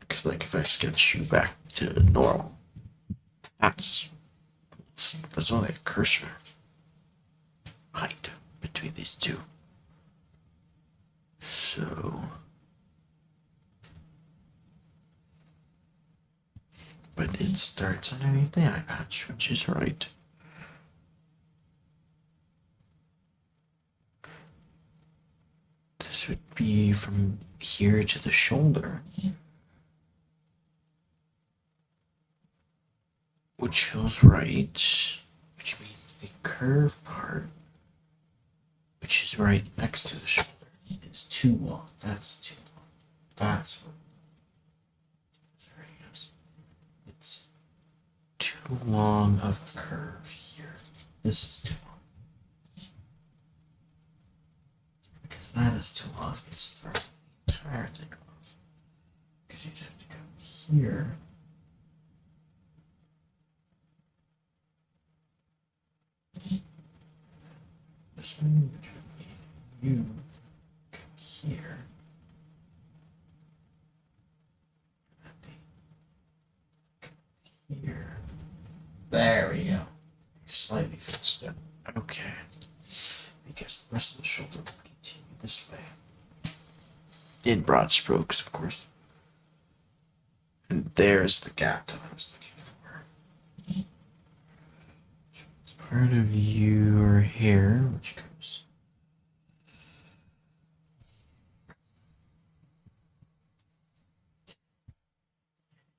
Because like if I sketch you back to normal, that's there's only a cursor height between these two. So, but it starts underneath the eye patch, which is right. This would be from here to the shoulder, which feels right, which means the curve part, which is right next to the shoulder, is too long. That's too long. That's what it is. It's too long of a curve here. This is too long. Because that is too long. It's throwing the entire thing off. Because you'd have to go here. This one, which would be you, come here. And then come here. There we go. Slightly fixed it. Okay. Because the rest of the shoulder will continue this way. In broad strokes, of course. And there's the gap that I was looking for. It's part of your hair, which goes.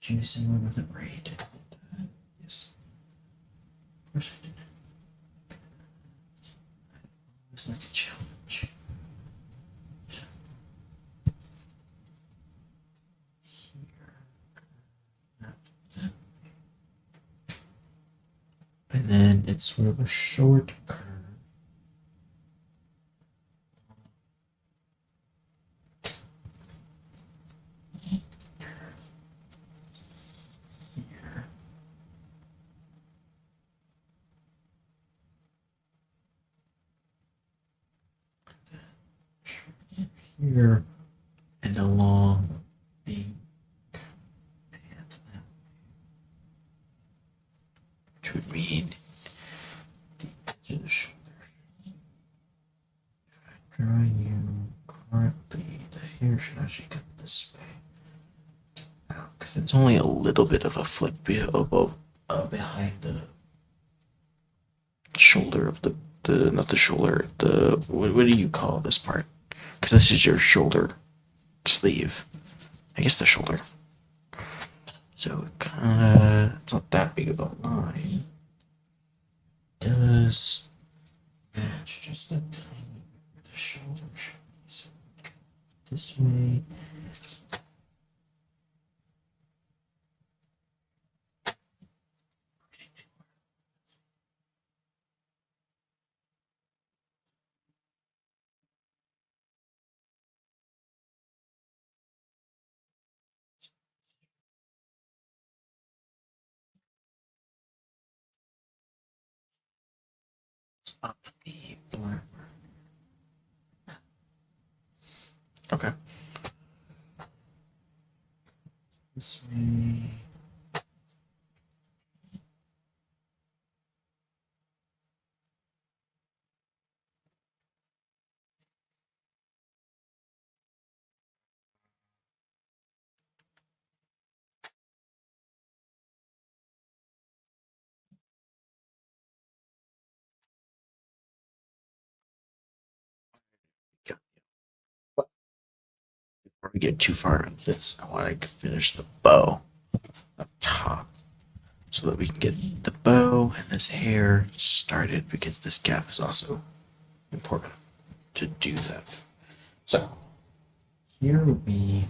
Did you someone with a braid? Yes. Of course I did. It was like a challenge. And then it's sort of a short curve. Here. Here and along the and which would mean the edge of the shoulder. If I draw you correctly, the hair should actually come this way. Now, because it's only a little bit of a flick behind the shoulder of the not the shoulder, what do you call this part? Because this is your shoulder sleeve. I guess the shoulder. So it it's not that big of a line. It does match just a tiny bit where the shoulder should be. So this way. Up the black. Okay. This way. Before we get too far into this, I want to finish the bow up top so that we can get the bow and this hair started because this gap is also important to do that. So here would be,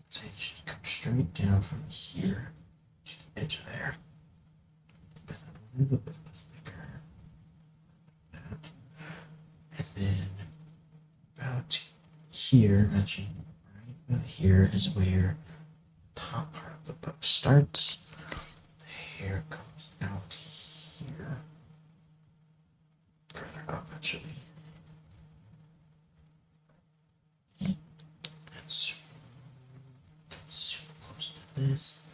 let's say it should come straight down from here to the edge of there with a little bit of a thicker that. And then about here, actually, right about here is where the top part of the bow starts. The hair comes out here, further up actually. It's super close to this.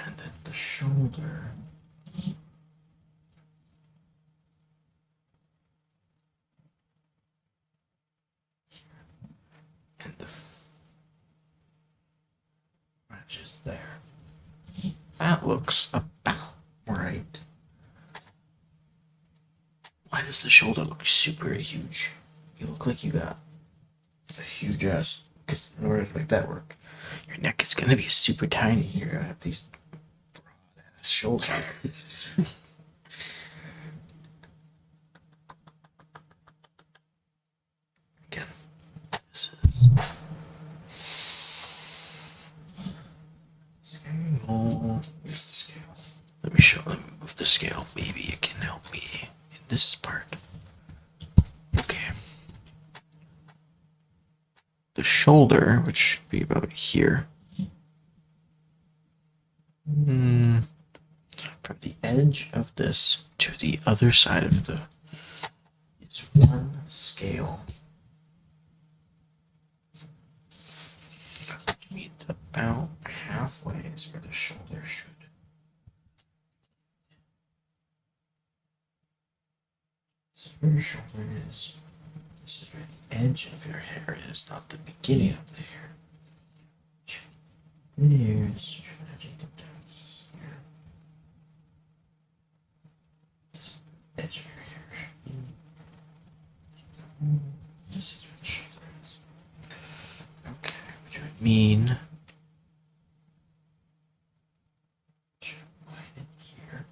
And then the shoulder. And the matches there. That looks about right. Why does the shoulder look super huge? You look like you got a huge ass. Because in order to make that work, your neck is gonna be super tiny. You're gonna have these broad ass shoulders. Again, this is scale. Here's the scale. Let me move the scale. Maybe it can help me in this part. Okay. The shoulder, which should be about here. From the edge of this to the other side of the, it's one scale. Which about halfway is where the shoulder should. This is where your shoulder is. This is where the edge of your hair is, not the beginning of the hair. There's this edge of your hair should be. This is where the shoulder is. Okay, which would mean right in here.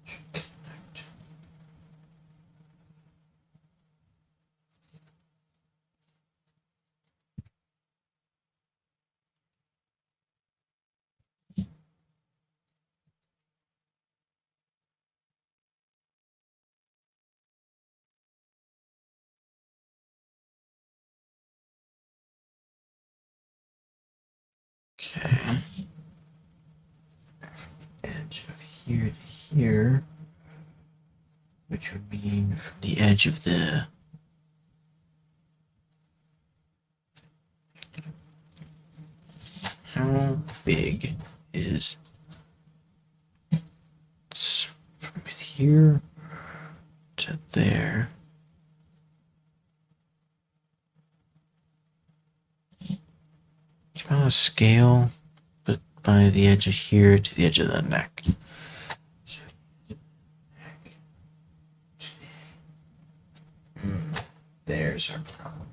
Should connect. Okay. From the edge of here to here, which would mean from the edge of the how big is it's from here to there? It's on a scale, but by the edge of here to the edge of the neck. There's our problem.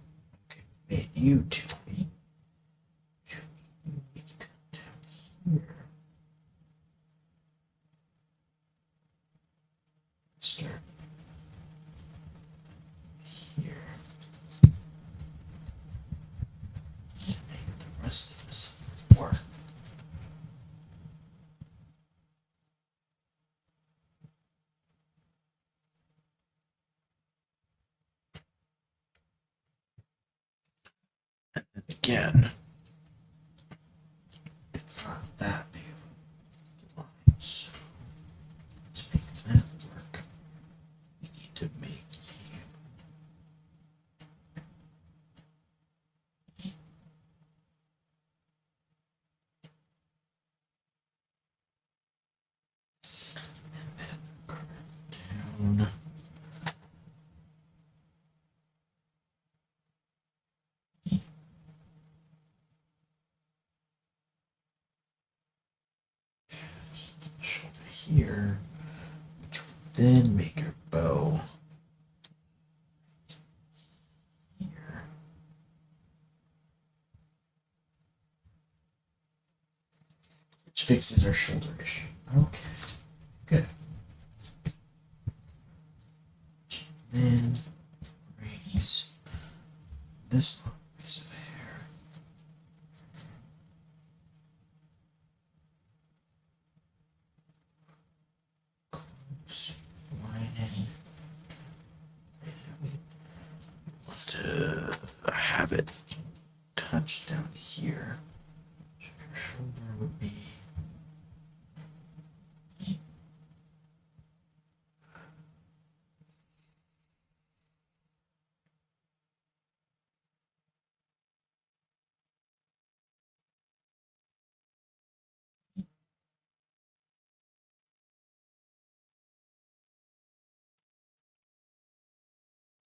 Okay, made you two. You need to come down here. Let's start here. To make the rest of this work. And again, it's not that big of a line, so to make that work, we need to make you. And then curve down. Shoulder here, which would then make your bow here. Which fixes our shoulder issue. Okay, good. Then raise this long piece of hair. Close, widen. We want to have it touch down here. So your shoulder would be.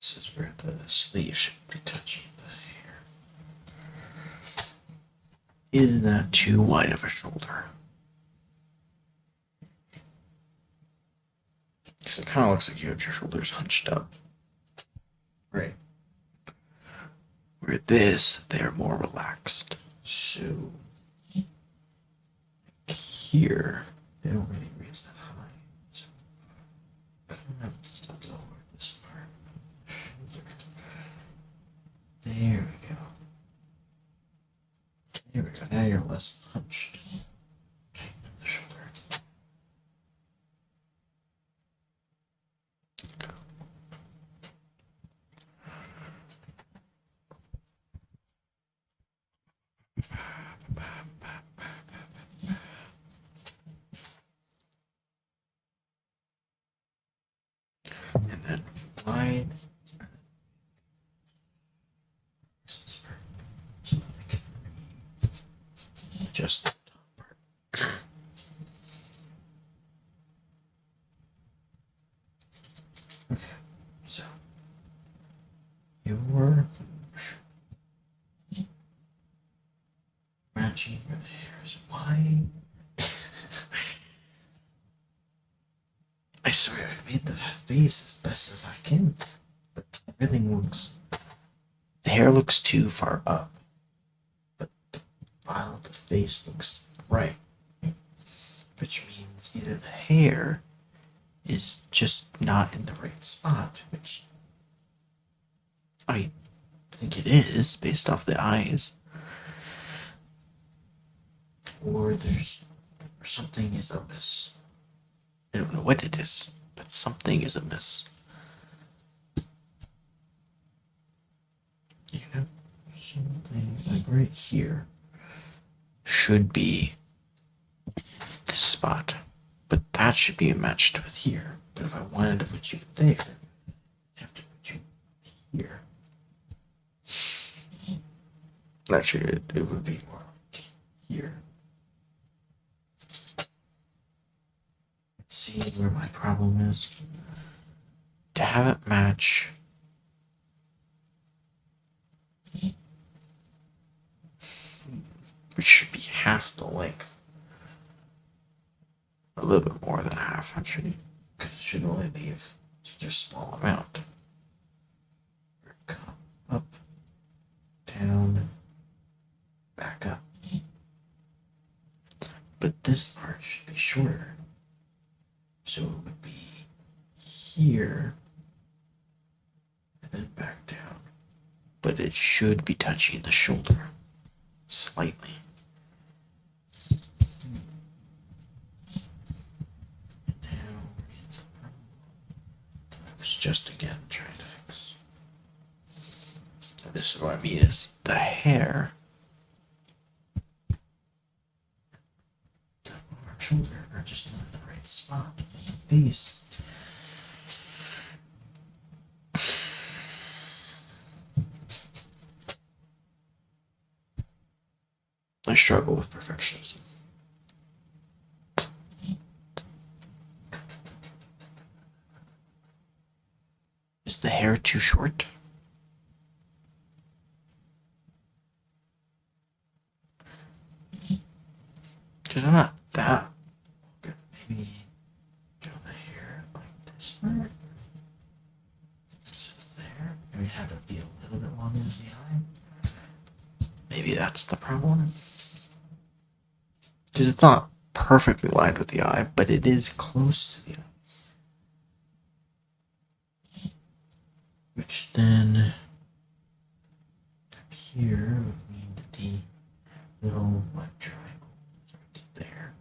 This is where the sleeve should be touching the hair. Is that too wide of a shoulder? Because it kind of looks like you have your shoulders hunched up. Right. Where this, they're more relaxed. So here, they don't really raise that high. So kind of lower this part of the shoulder. There we go. There we go. Now you're less hunched. Tighten up the shoulder. And then wide. This part, so I can adjust the top part. Okay, so your matching your hairs. Why? I swear I made the face as best as I can, but everything looks. The hair looks too far up, but the bottom of the face looks right, which means either the hair is just not in the right spot, which I think it is based off the eyes, or something is amiss. I don't know what it is, but something is amiss. You know, something like right here should be this spot, but that should be matched with here. But if I wanted to put you there, I'd have to put you here. Actually, it would be more like here. See where my problem is? To have it match, which should be half the length. A little bit more than half, actually, because it should only leave such a small amount. Come up, down, back up. But this part should be shorter. So it would be here and then back down. But it should be touching the shoulder slightly. Now I was just again trying to fix. This is what I mean is the hair, the shoulder are just not in the right spot. The face. I struggle with perfectionism. Is the hair too short? Because I'm not that good. Maybe do the hair like this part. Instead of there. Maybe have it be a little bit longer than the eye. Maybe that's the problem. Because it's not perfectly lined with the eye, but it is close to the eye. Which then up here would mean that the little white triangle is right there.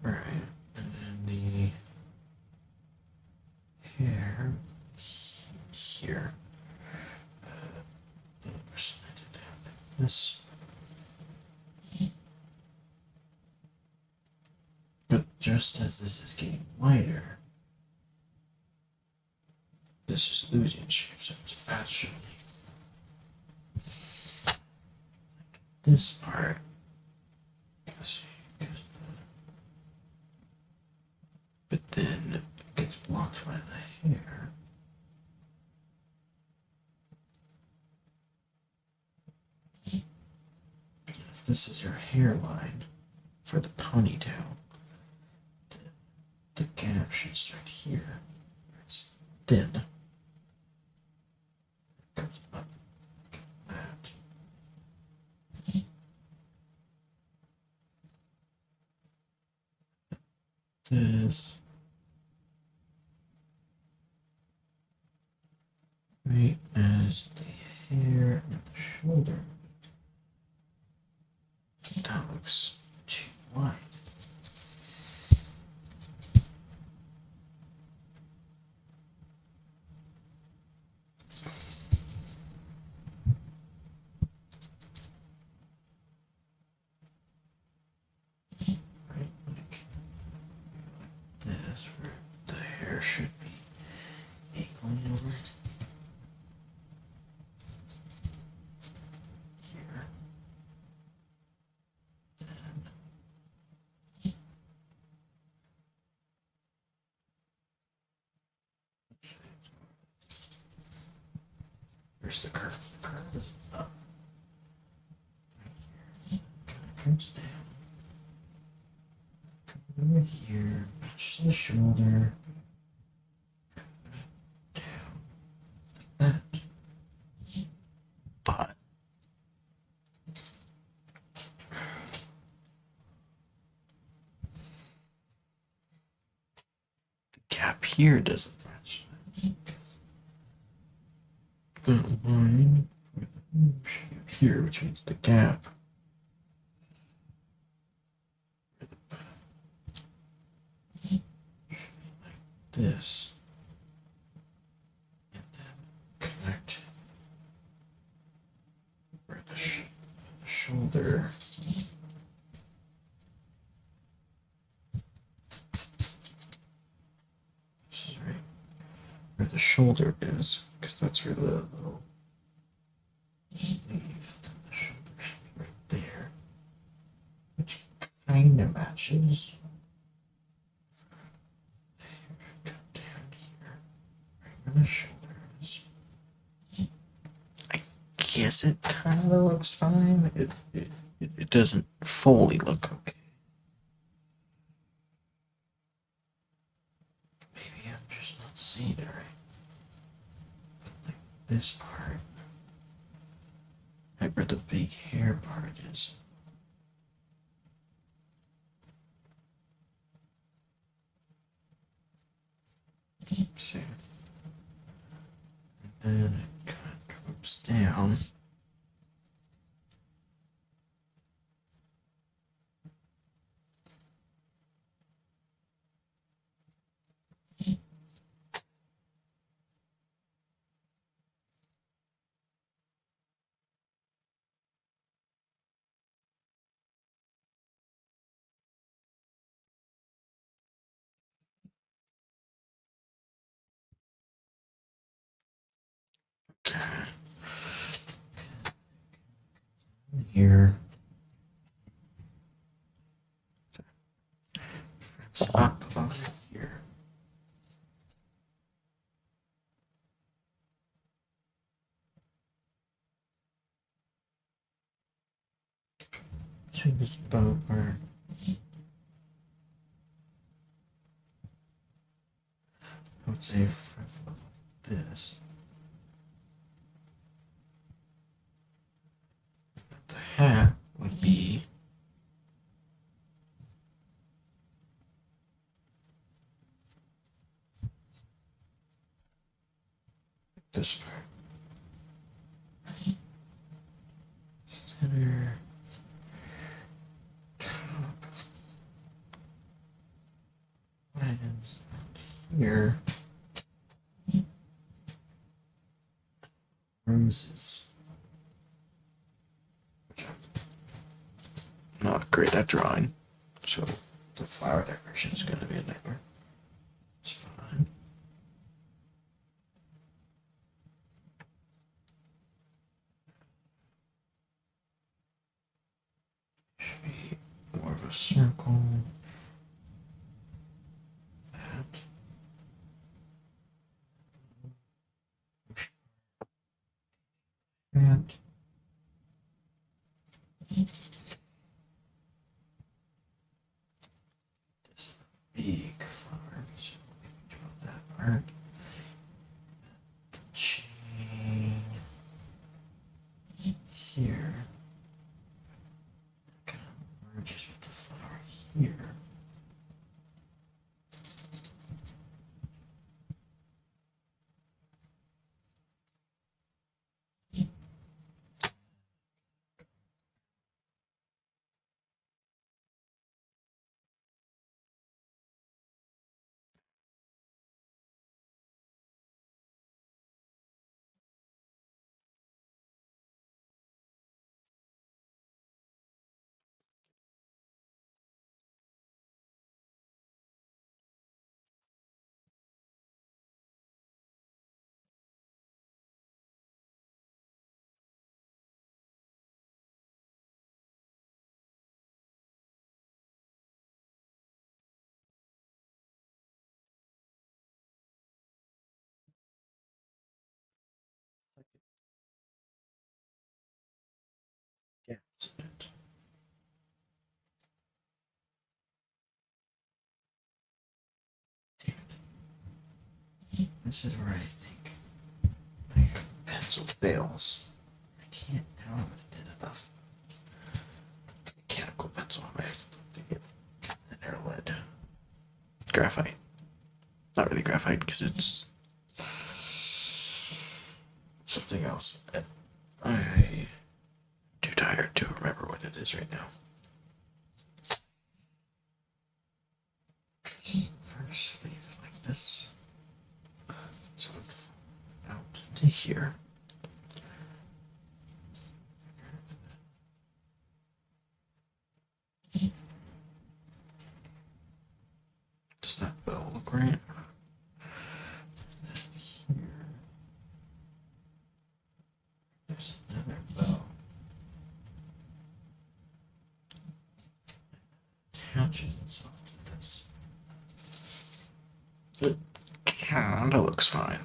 Right. And then the hair here. Slanted down like this. But just as this is getting wider, this is losing shape, so it's actually like this part. But then it gets blocked by the hair. If this is your hairline for the ponytail, the gap should start here. It's thin. It comes up like that. This. Right as the hair and the shoulder. That looks too wide. Right, like this for the hair. there should be a gland here. Here's the curve. The curve is up. Right here. Kind of comes down. Comes over here. Matches the shoulder. Down. Like that. But the gap here doesn't match that. The line for the shape here, which means the gap. This and then connect where the shoulder this is right where the shoulder is, because that's where the little sleeve to the shoulder should be right there, which kind of matches. Come down here, right where the shoulder is. I guess it kind of looks fine. It doesn't fully look okay. Maybe I'm just not seeing it right. Like this part, right where the big hair part is. See? And then it kind of droops down. Okay. Here. It's up over here. To this bow part. I would say for this. The hat would be this part. Center. Top. Lands here. Roses. Which I'm not great at drawing, so the flower decoration is going to be a nightmare. It's fine. Should be more of a circle. That. And this is a big flower, so we can draw that part. The chain here kind of merges with the flower here. This is where I think my pencil fails. I can't now lift it enough. Mechanical pencil. I have to get an air lead. Graphite. Not really graphite because it's something else. I'm too tired to remember what it is right now. First, leave it like this. So it falls out to here. Does that bow look right? Here. There's another bow. Attaches itself to this. It kinda looks fine.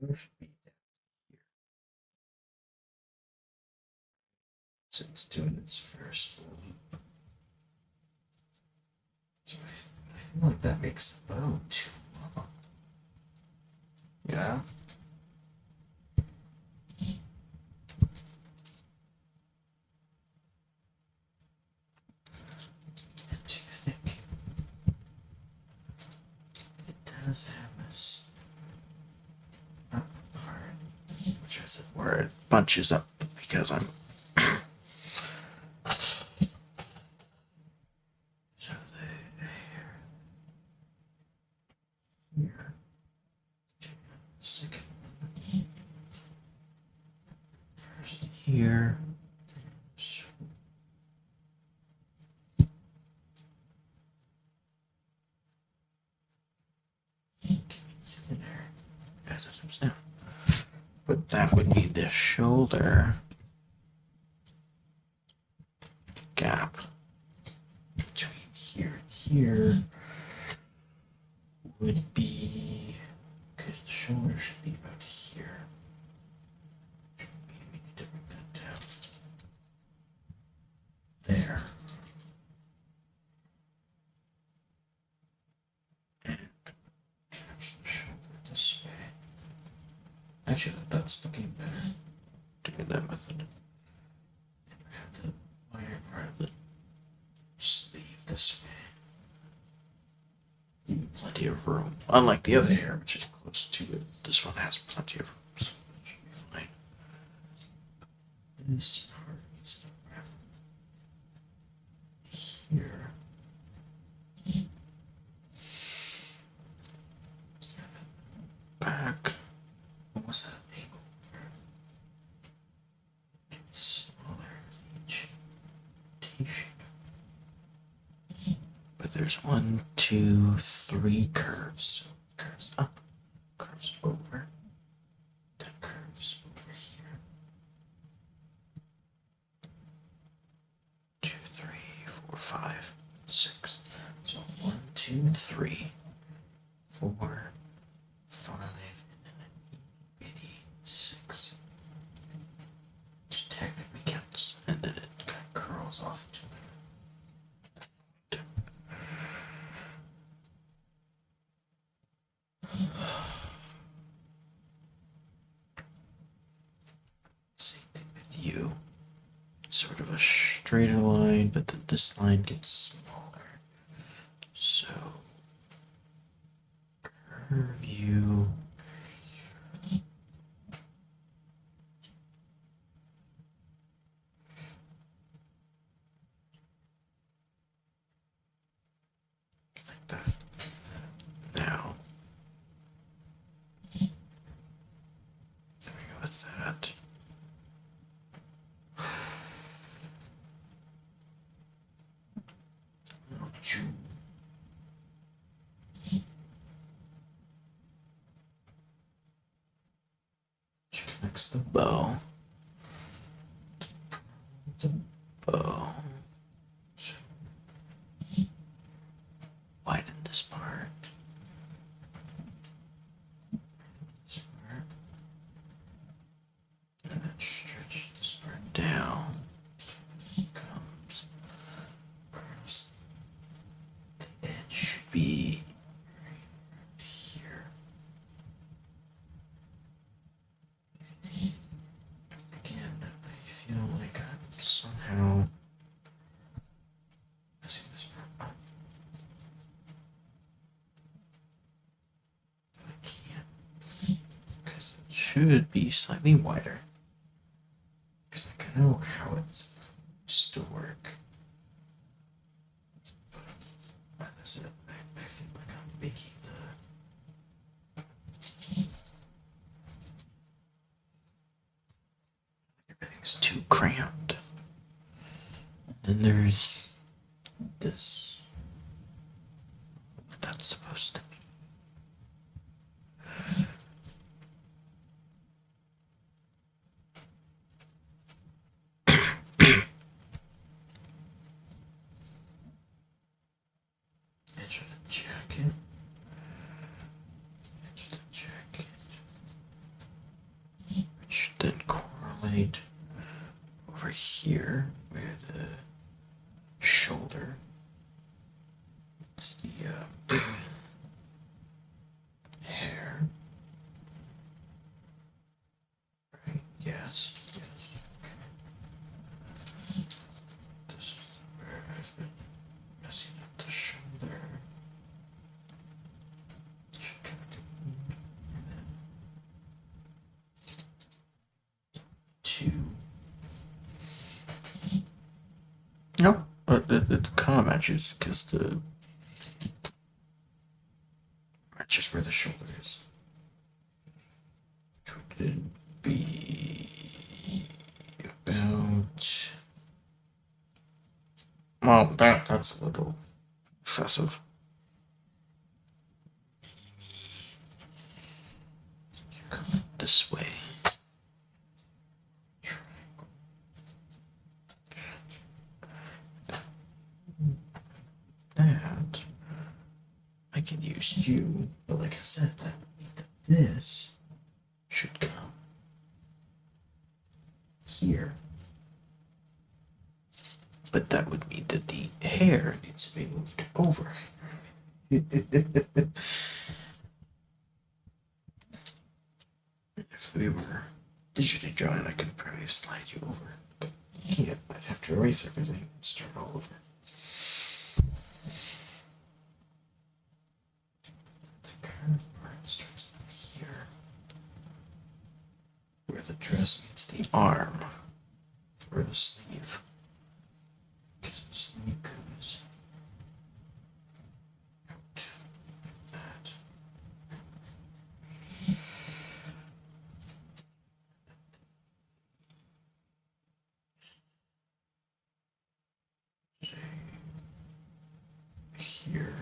There should be down here. So it's doing its first loop. So I feel like that makes the bow too long. Yeah. And too thick. It does have this up part, which is where it bunches up because I'm. So the hair here. Second one. First here. There. As it comes down. But that would be the shoulder gap between here and here would be, because the shoulder should be about here. Maybe we need to bring that down. There. And shoulder this way. Actually, that's looking better. Doing that method. And we have the wider part of the sleeve this way. Plenty of room. Unlike the other hair, which is close to it, this one has plenty of room, so it should be fine. This part needs to wrap here. Back. What was that angle? It's smaller with each T-shape. But there's 1, 2, 3 curves. Curves up, curves over, then curves over here. 2, 3, 4, 5, 6. So 1, 2, 3, 4, 5, and then a bitty 6. Which technically counts, and then it kind of curls off to the. Same thing with you. It's sort of a straighter line, but then this line gets smaller. So curve you. Like that. Now, there we go with that. Which connects the bow. The bow. Widen this part. This part. And then stretch this part down. So it comes across. The edge should be right here. Again, I feel like I'm somehow messing this part up. I can't, because it should be slightly wider. Because I know how it's supposed to work. But that's it. I feel like I'm making everything's too cramped. And then there's this. What that's supposed to be. Edge of the jacket. Edge of the jacket. Which should then correlate over here where the shoulder. It's the hair. Right? Yes. Yes. Okay. This is where I've been messing up the shoulder. Two. No, it kind of matches because the matches where the shoulder is. Which would be about. Well, that's a little excessive. You come this way. That I can use you, but like I said, that would mean that this should come here. But that would mean that the hair needs to be moved over. If we were digitally drawing, I could probably slide you over. But you can't. I'd have to erase everything and start all over. The curved part starts up here, where the dress meets the arm for the sleeve. Because the sleeve goes out like that. Here,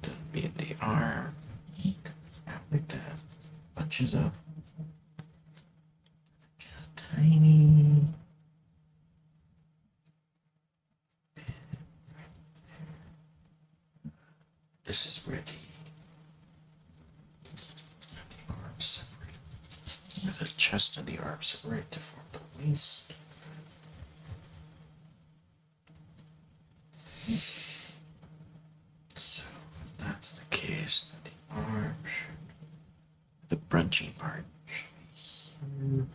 doesn't mean the arm. Out like that, bunches up. Tiny. This is where the arms separate. Where the chest and the arms separate to form the waist. So if that's the case, then the arm should, the brunchy part should be here.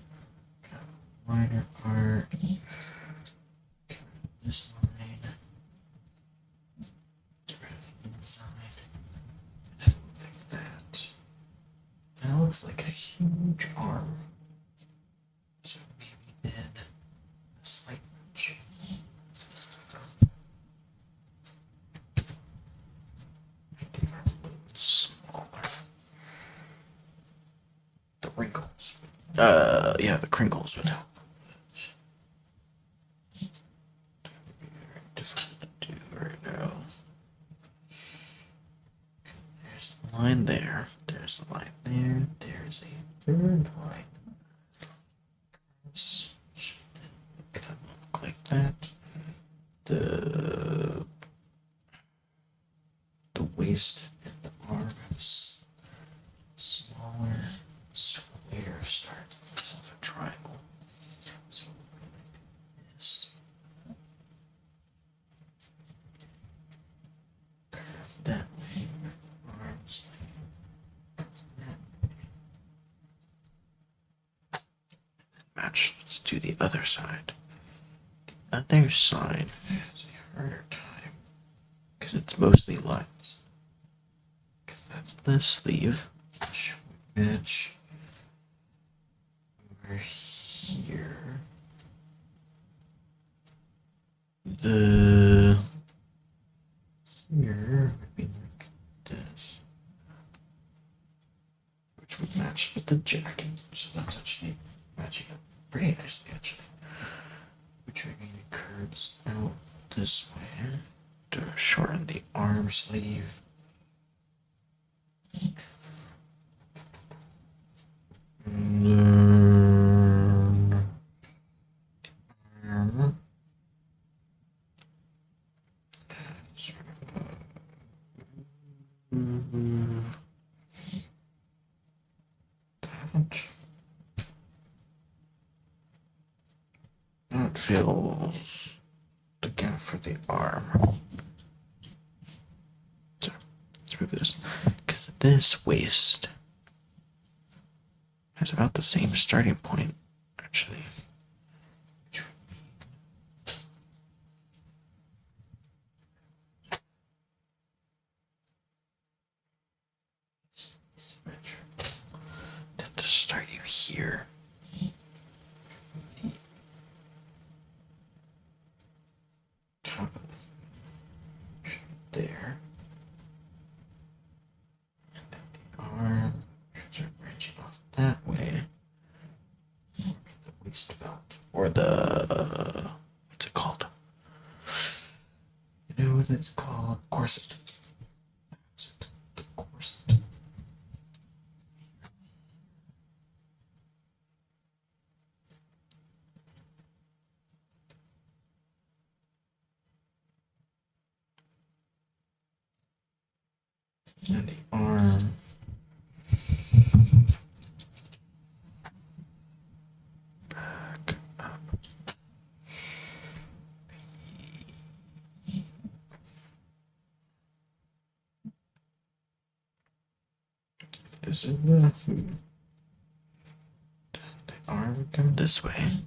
wider part. This line. Get rid of the inside. And like that. That looks like a huge arm. So maybe then a slight notch. Make the arm a little bit smaller. The wrinkles. Yeah, the crinkles would help. Difficult to do right now. There's the line there. There's the line there. There's a third line. Should look like that. The waist and the arm have a smaller square start instead of a triangle. So like this. Curve that way. Arms like that way. Match. Let's do the other side. The other side has a harder time because it's mostly lines. Because that's the sleeve, which would match over here. The here would be like this, which would match with the jacket. So that's actually matching up pretty nicely, actually. Which would mean it curves out this way to shorten the arm sleeve. And then arm. That fills the gap for the arm. So let's move this because this waist has about the same starting point, actually. Which would mean have to start you here. The top of there. And then the arm should start branching off that way. The waist belt. Or the what's it called? You know what it's called? Corset. That's it. The corset. And the arm. Back up. This is the arm would come this way.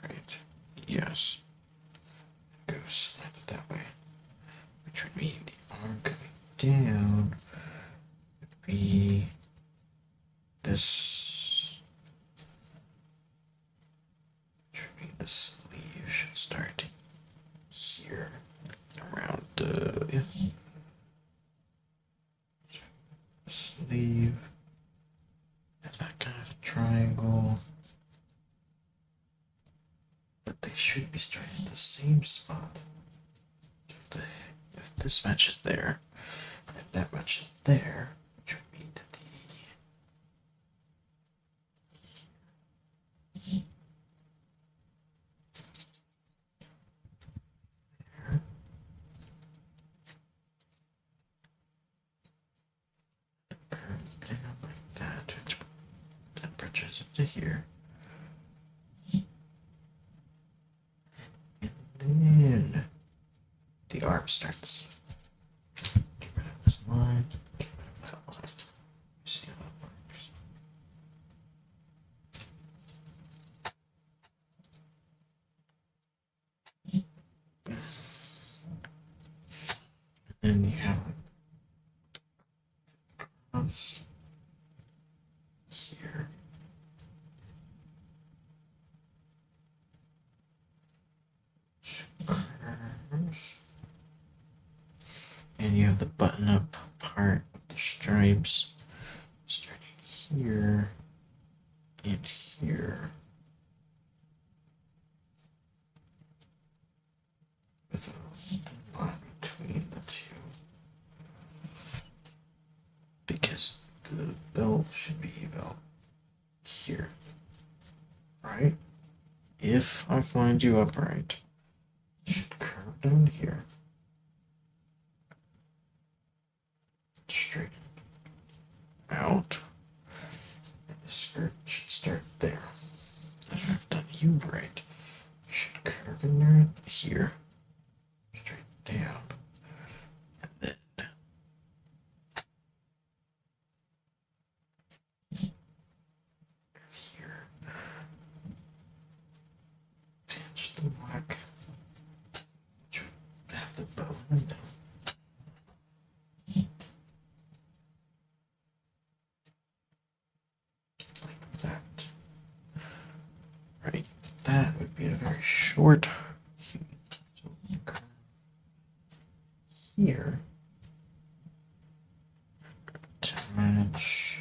Right. Yes. Go slant it that way. Which would mean the arm coming down would be this. Which would mean the sleeve should start here. Around the sleeve. Have that kind of triangle. But they should be starting at the same spot. If this matches there, if that matches there, which would mean that there, curves down like that, which then bridges into here. And then the arm starts. Get rid of this line, get rid of that line. See how that works. And you have cross here. Curves. And you have the button up part with the stripes starting here and here. With a line between the two. Because the belt should be about here. Right? If I've lined you up right, it should curve down here. Straight out. And the skirt should start there. If I've done you right, it should curve in there here. Straight down. And then here. Pinch the whack. Which would have the bow in the middle. Like that. Right. That would be a very short so curve here to match.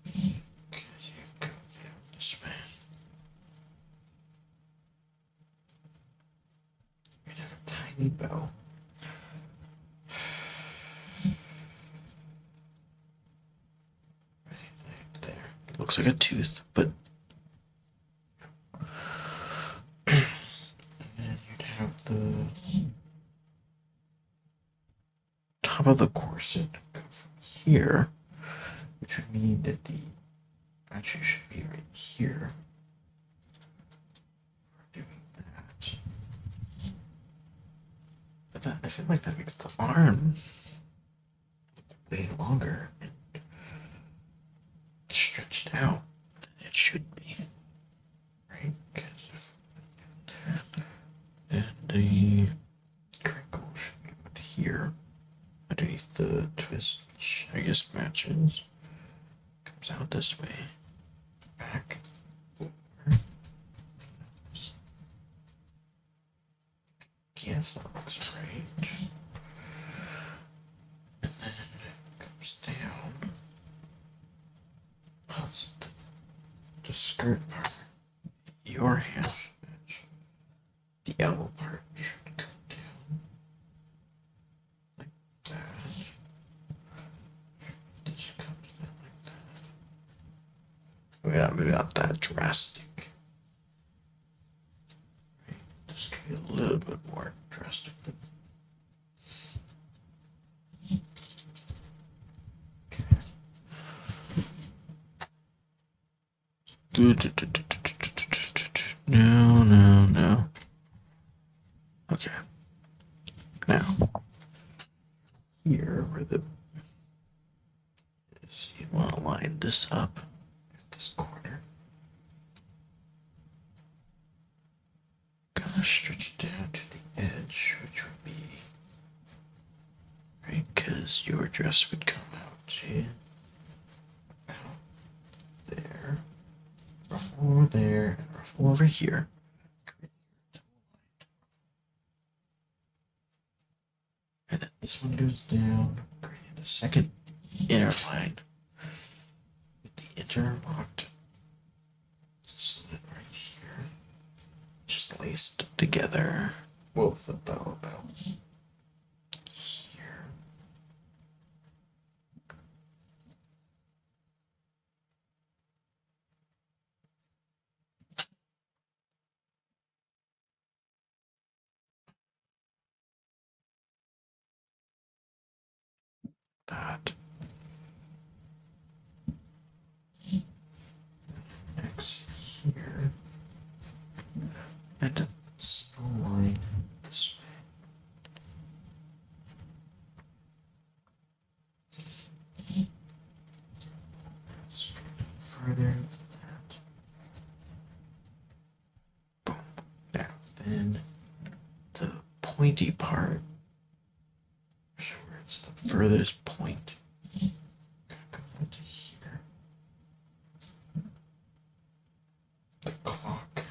Because you go down this way. You'd have a tiny bow. Right there. Looks like a tooth, but and you'd have the top of the corset go from here, which would mean that the actually should be right here. For doing that. But that, I feel like that makes the arm way longer and stretched out than it should be. Right? And the crinkle should be put here underneath the twist, which I guess matches. Comes out this way. Back. Over. Yes, that looks right. And then it comes down. Puffs the skirt part. Your hand should match. The elbow part should come down. Like that. This comes down like that. Yeah, maybe not that drastic. Right? This could be a little bit more drastic. But no, no, no. Okay. Now, here where the is, you want to line this up at this corner. Gonna stretch it down to the edge, which would be right, because your dress would come out to about there, ruffle over there, and ruffle over here. And then this one goes down, creating the second inner line with the interlocked slit right here, just laced together. Well, with the bow about here. That. Next here. And a small line this way. Straight further than that. Boom. Now then pointy part. So where it's the furthest point. Go into here. The clock.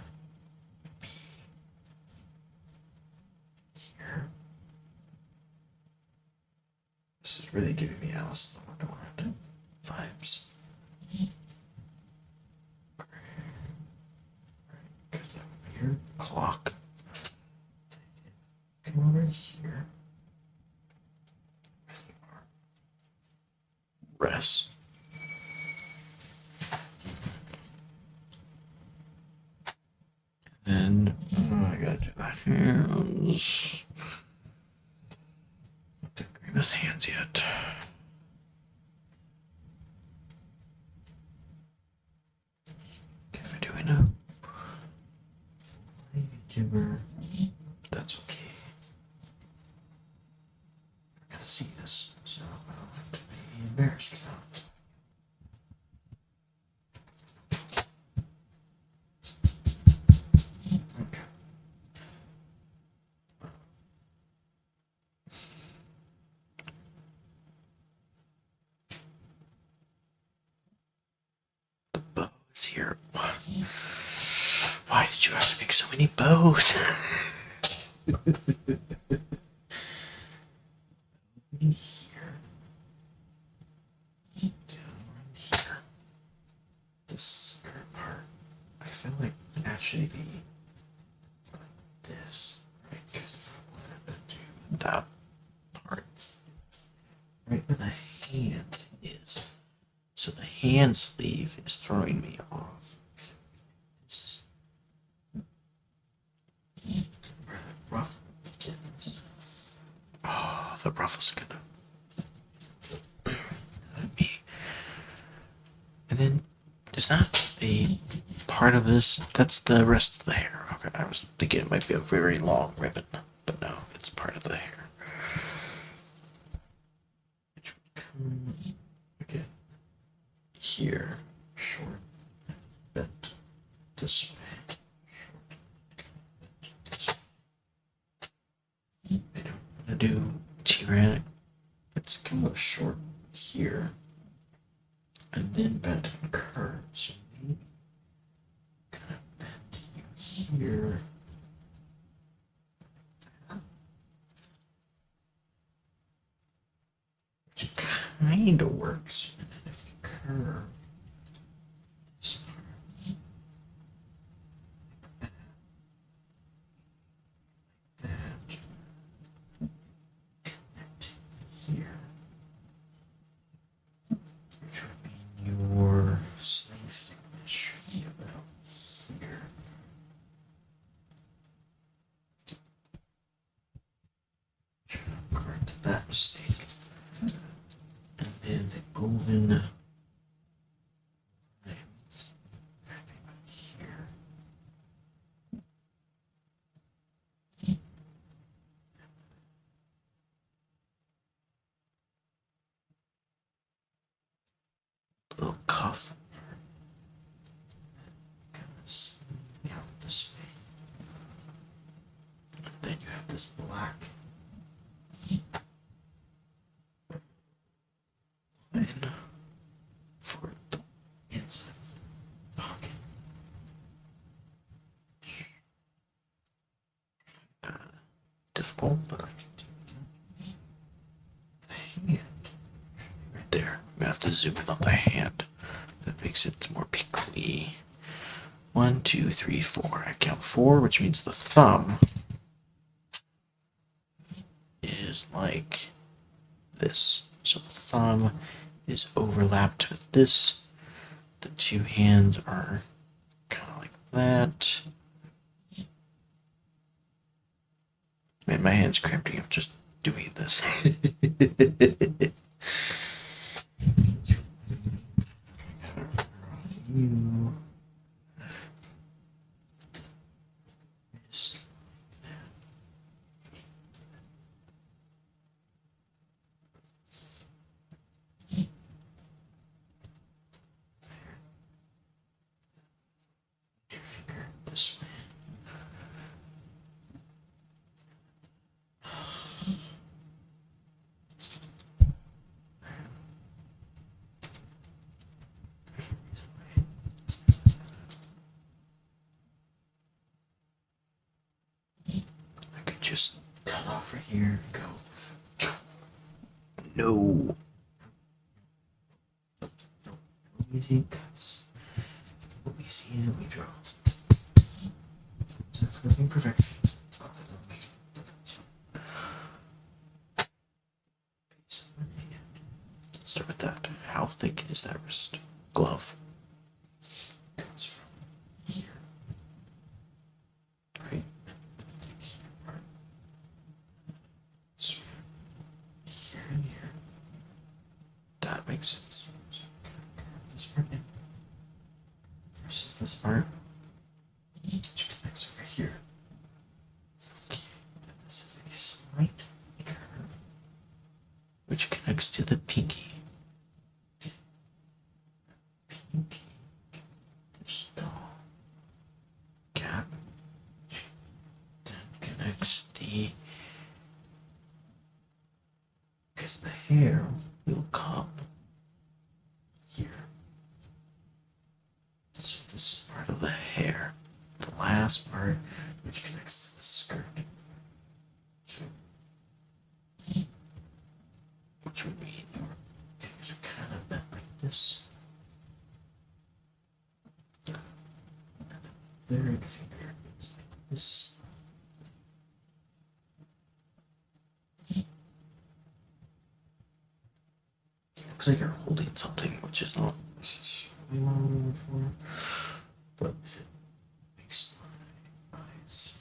Here. This is really giving me Alice in Wonderland vibes. Because that would be your clock. Come over here. Rest. And I gotta do my hands. Not the greenest hands yet. If we're doing a vtuber, that's okay. We're gonna see this, so I don't have to be embarrassed about it. Okay. The bows here. Why did you have to make so many bows? Here. Down here. This skirt part, I feel like it actually be like this, right? Because if I wanted to do that part, it's right where the hand is. So the hand sleeve is throwing me off. This, where the ruffle begins. Oh, the ruffle's gonna be. And then, is that a part of this? That's the rest of the hair. Okay, I was thinking it might be a very long ribbon, but no, it's part of the hair. Which would come again here, short, bent this way. Short, I don't want to do tyrannic. It's kind of short here, and then bent and curved. So maybe kind of bent you here. Which kind of works. And then if you curve this part like that, connect here, which would be your sleeve thickness should be about here. Should have corrected that mistake. And then the golden lines right here. Little cuff kind of sneaking out this way. And then you have this black line for the inside pocket. Difficult, but I can do that. The hand. Right there. I'm gonna have to zoom in on the hand. That makes it more pickly. 1, 2, 3, 4. I count 4, which means the thumb is like this. So the thumb is overlapped with this. The two hands are kind of like that. Man, my hand's cramping up just doing this. You. This way. just cut off right here and go. No. No. Easy cuts. What we see and we draw. It's nothing perfection. Let's start with that. How thick is that wrist glove? Comes from here. Right? So here and here. That makes sense. So this part in versus this part, which connects over here. Okay, and this is a slight curve, which connects to the pinky. Pinky. This tall gap, which then connects because the hair will come here. So this is part of the hair. The last part, which connects to the skirt. So, which would mean your fingers are kind of bent like this. And the third finger is like this. Looks like you're holding something, which is not necessarily what I'm looking for. But if it makes my eyes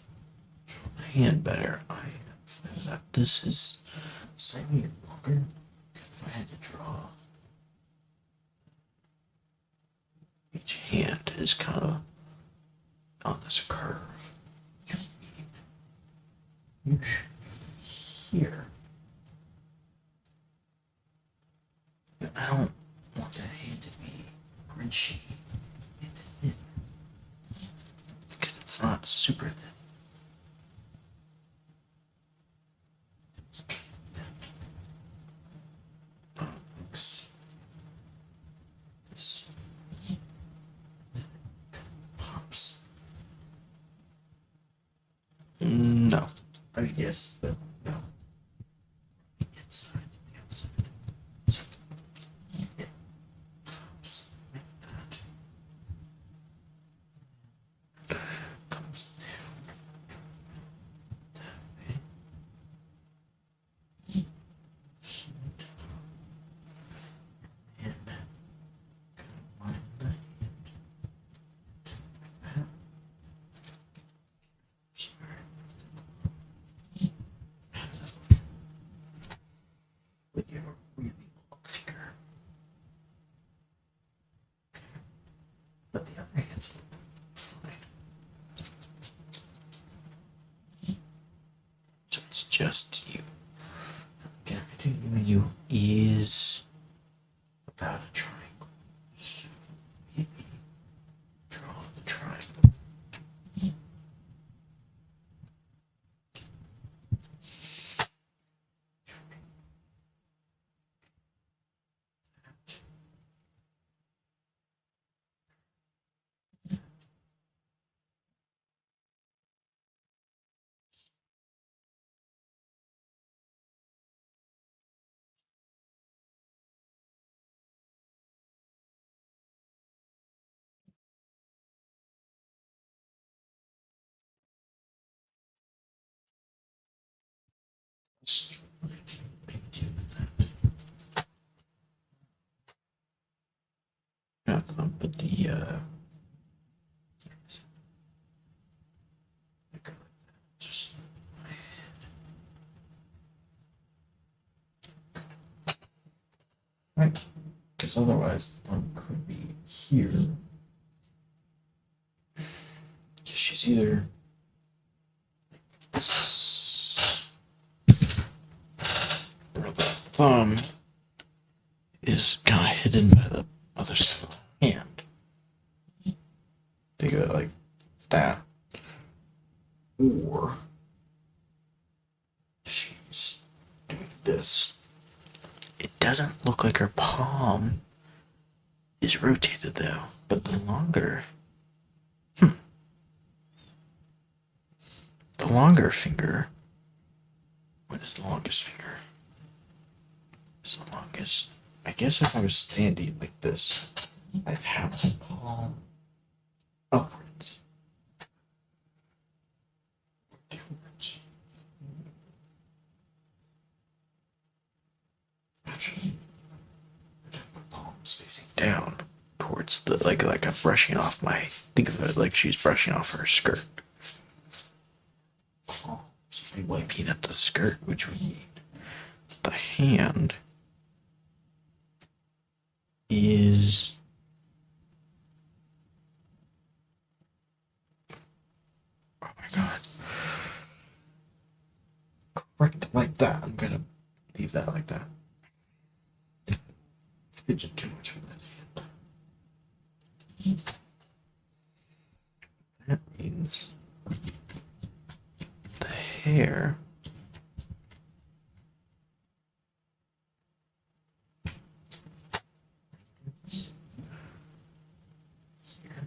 draw the hand better, I have that this is slightly longer. If I had to draw, each hand is kind of on this curve. Which would mean you should be here. But I don't want that hand to be grinchy and thin. Because it's not super thin. This pops. No. I mean, yes, but no. The inside, the outside. So, it pops like that. Comes down that way. And line the hand like that. How does that look? But you have a really long finger. But the other hand's fine. So it's just you. The gap between you and you is about a triangle. So maybe draw the triangle. Just paint you with that. Yeah, I'll put the go like that. Just my head. Right. Because otherwise one could be here. Just she's either this or the thumb is kind of hidden by the other side of the hand. Think of it like that. Or she's doing this. It doesn't look like her palm is rotated though, but the longer finger this longest finger. It's the longest. I guess if I was standing like this, I'd have the palm upwards. Downwards. Actually, I'd have my palms facing down towards the like I'm brushing off my. Think of it like she's brushing off her skirt. Palms be wiping at the skirt, which we need. The hand is oh my god. Correct like that. I'm gonna leave that like that. Fidget too much with that hand. That means the hair here.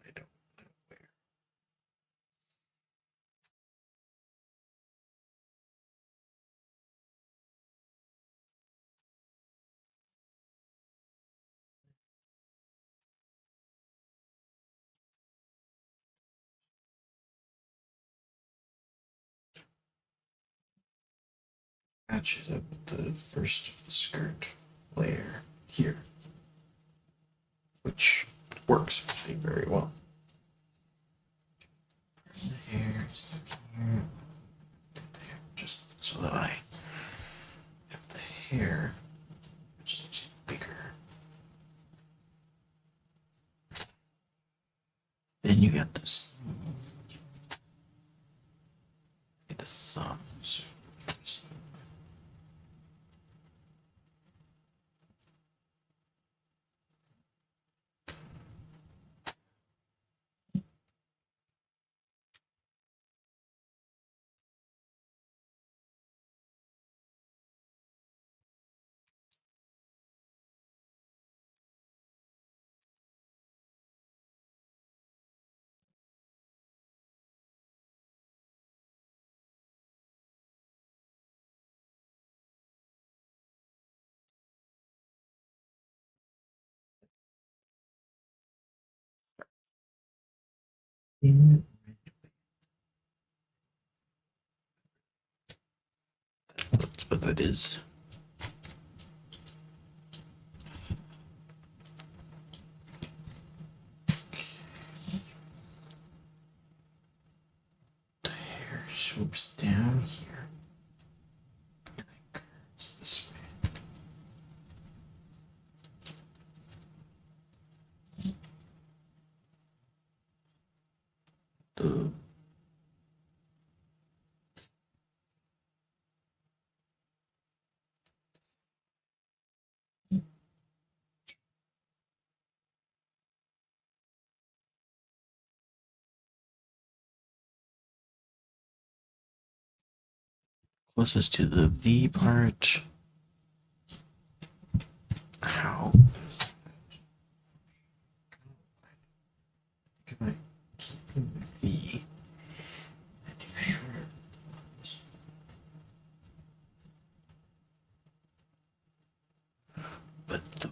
I don't know where. Matches up with the first of the skirt layer here, which works actually very well. The hair is here, just so that I have the hair, which is bigger. Then you got this, the thumb. So that's what that is. The hair swoops down here. And then curves. the closest to the V part. How can I keep the V? But the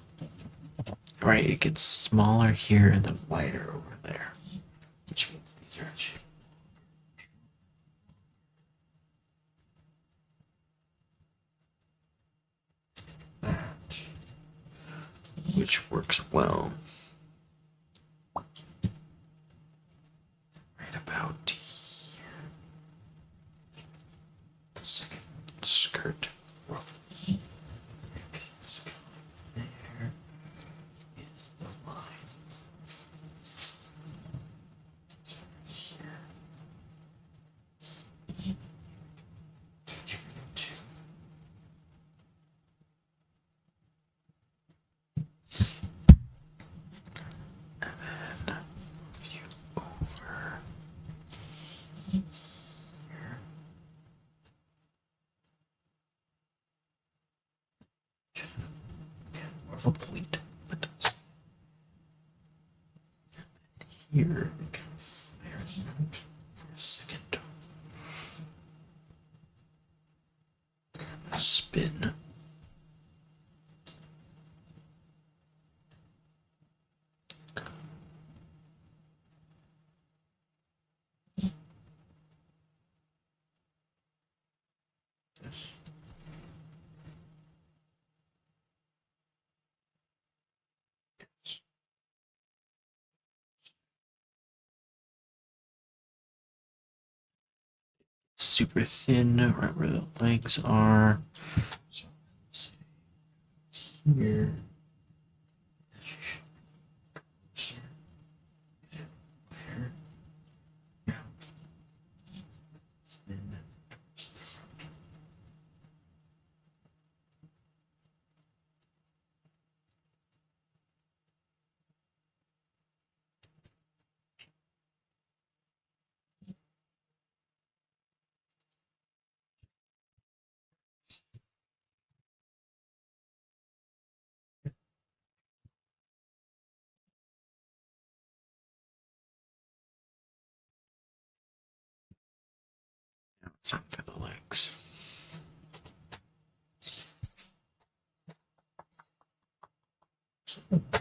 right, it gets smaller here and then wider over there, which means these are actually that, which works well. Right about here. The second skirt ruffles. There is the line. It's over here. Touching into. And then view over here. More of a point, but that's here. It kind of flares out for a second. Kind of spin. Super thin right where the legs are. So let's see here. Now it's time for the legs.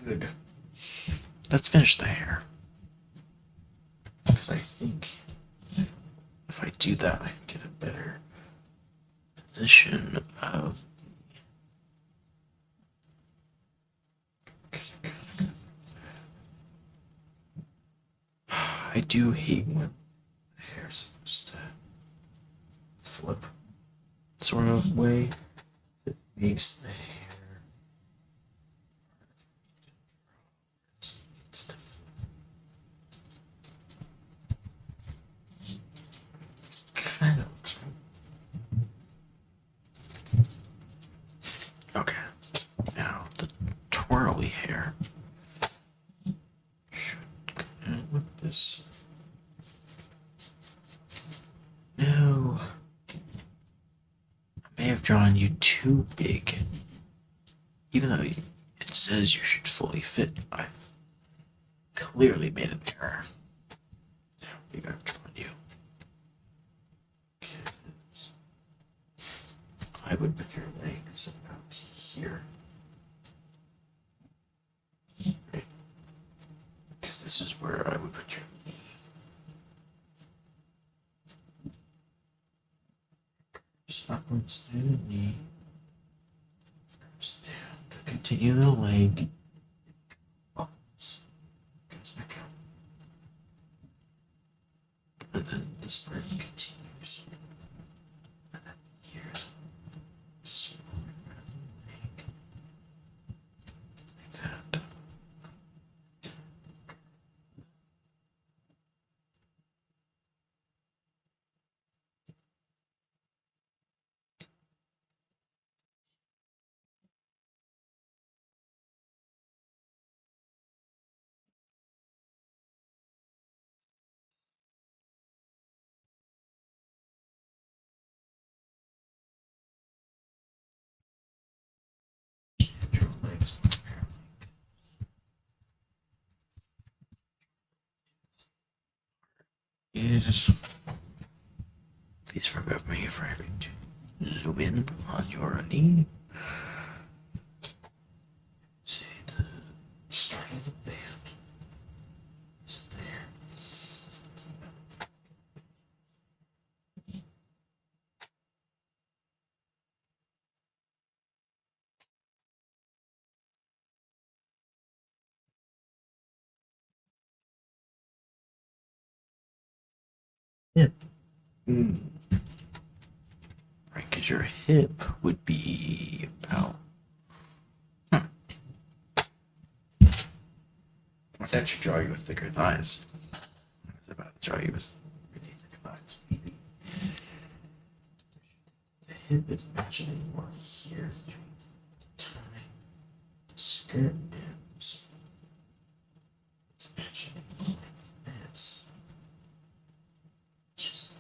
Good. Let's finish the hair. Because I think if I do that, I can get a better position of. I do hate when the hair's supposed to flip sort of way. It makes the hair. It's kind of. Okay. Now the twirly hair should go in with this. No. I may have drawn you too big. Even though it says you should fully fit, I've clearly made an error. How big I've drawn you. I would put your legs about here. Because this is where I would put your knee. Upwards through the knee. Down to continue the leg. Upwards. Goes back out. And then this part continues. And then here's smaller leg. Like that. is. Please forgive me for having to zoom in on your knee. See the start of the band is there. Hip. Right, because your hip would be about. That should draw you with thicker thighs. I was about to draw you with really thick thighs. Maybe. The hip is actually more here between the tie, the skirt ends. It's actually like this. Just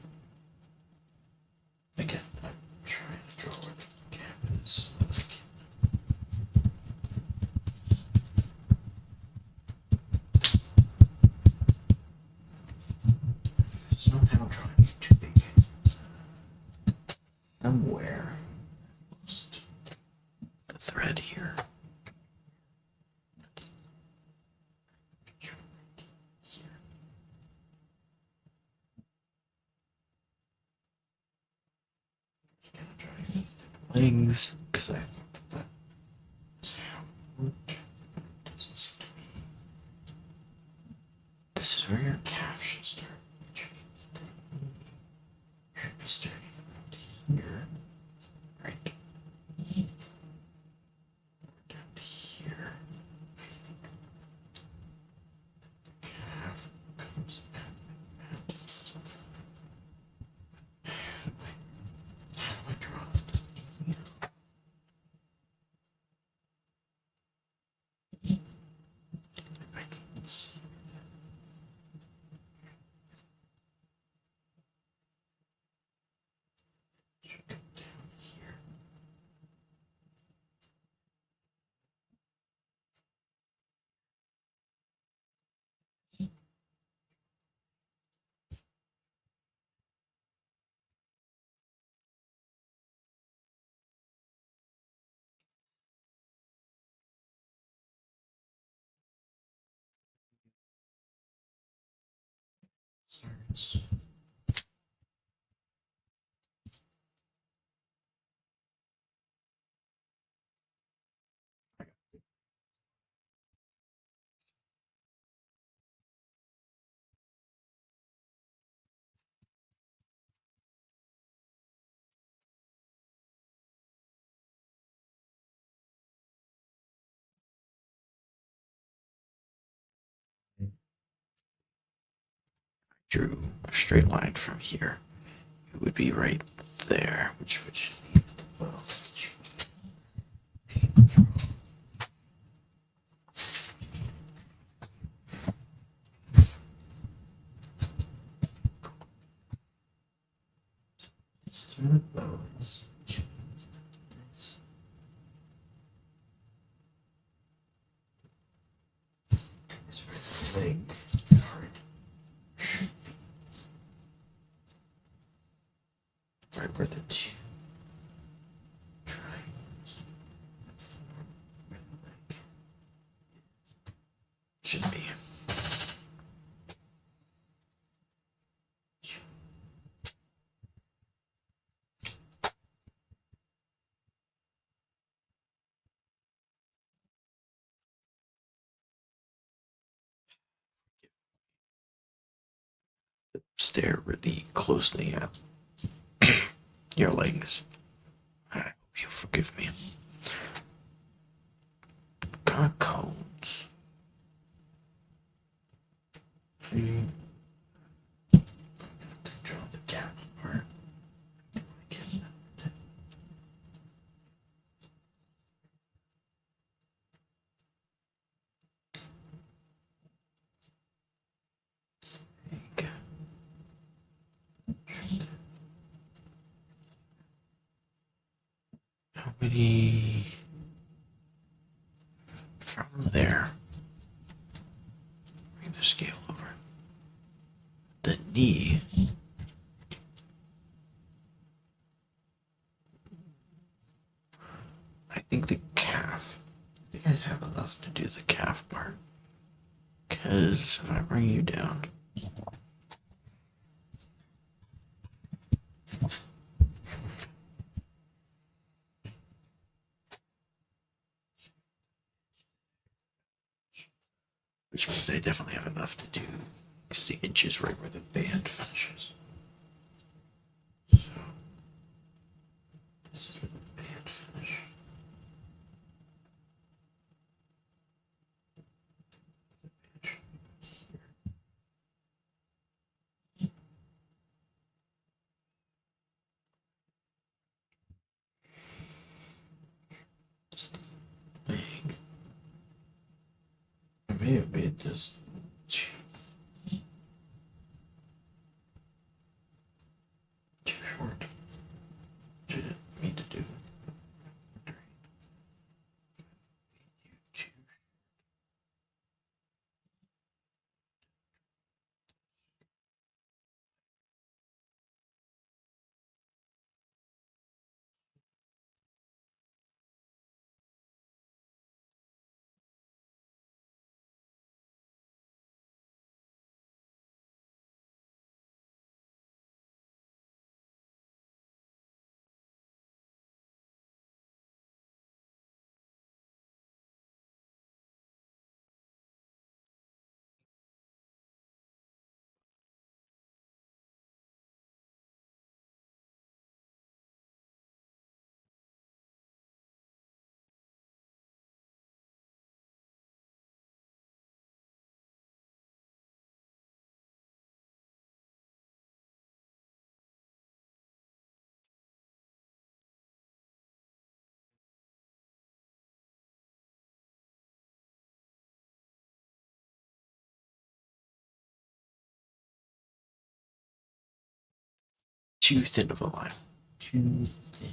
again, I'm trying to draw where the gap is. Somehow trying too big. Somewhere I've lost the thread here. It's gonna try to use the legs because I think that is how it worked. It doesn't seem to be. This is where your calf should start. Which means that you should be starting around here. Right. Down to here. The calf comes out like that. How do I draw the knee? If I can see that. Should come down here. Starts. Drew a straight line from here. It would be right there, which would leave the bow. This is where the bow is. Which means this is where the leg part should be. Right where the two triangles form where the leg should be. Stare really closely at your legs. I hope you'll forgive me. Kind of cones. See? I'm gonna have to draw the gap part. There you go. How many from there? Bring the scale over. the knee. I think the calf. I think I have enough to do the calf part. Because if I bring you down. Which means I definitely have enough to do. Because the inch is right where the band finishes. So. This is where the band finish. Bang. I may have made this too short. Which I didn't mean to do. Too thin of a line. Too thin.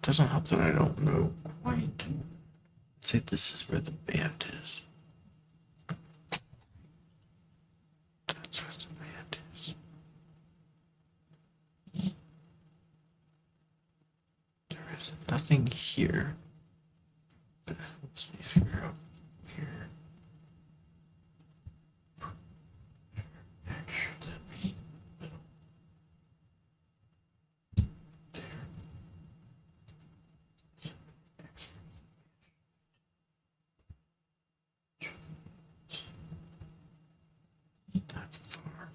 Doesn't help that I don't know quite. Say this is where the band is. That's where the band is. There is nothing here. But let's see, figure out here. X should that be middle? There. That far.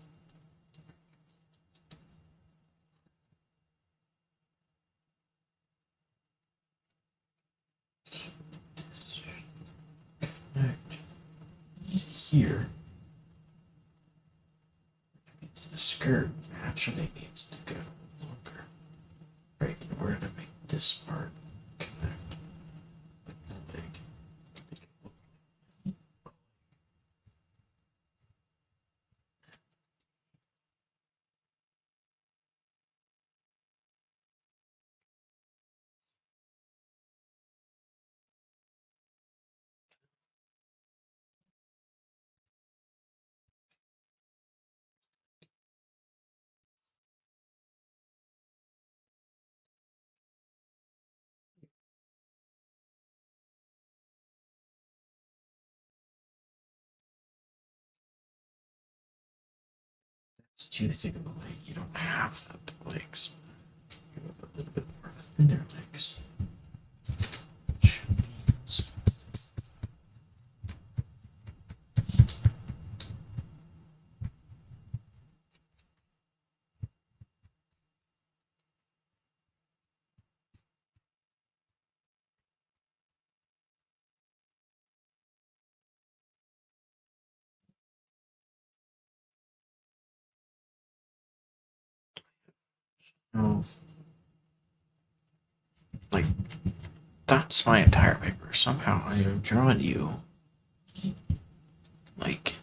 Connect here. The skirt actually needs to go longer. Right, in order to make this part connect with the leg. It's too thick of a leg. You don't have that thick legs. You have a little bit more of a thinner legs. Which means oh, like that's my entire paper. Somehow I have drawn you like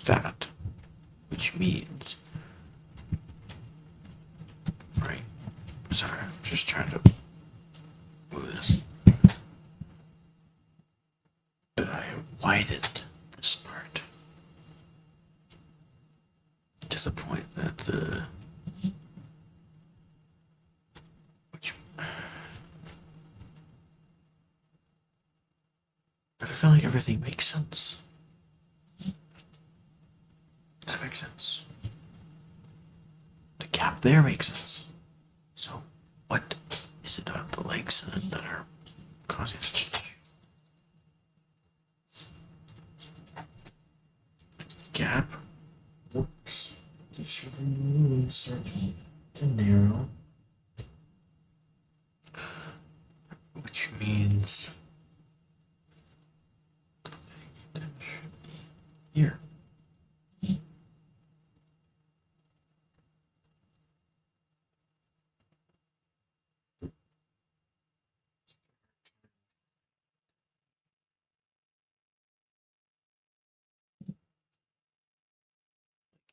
that, which means, right? Sorry, I'm just trying to move this. But I widened this part to the point that but I feel like everything makes sense. That makes sense. The gap there makes sense. So, what is it about the legs that are causing such an issue? Gap works. This should really start to narrow. Which means that should be here.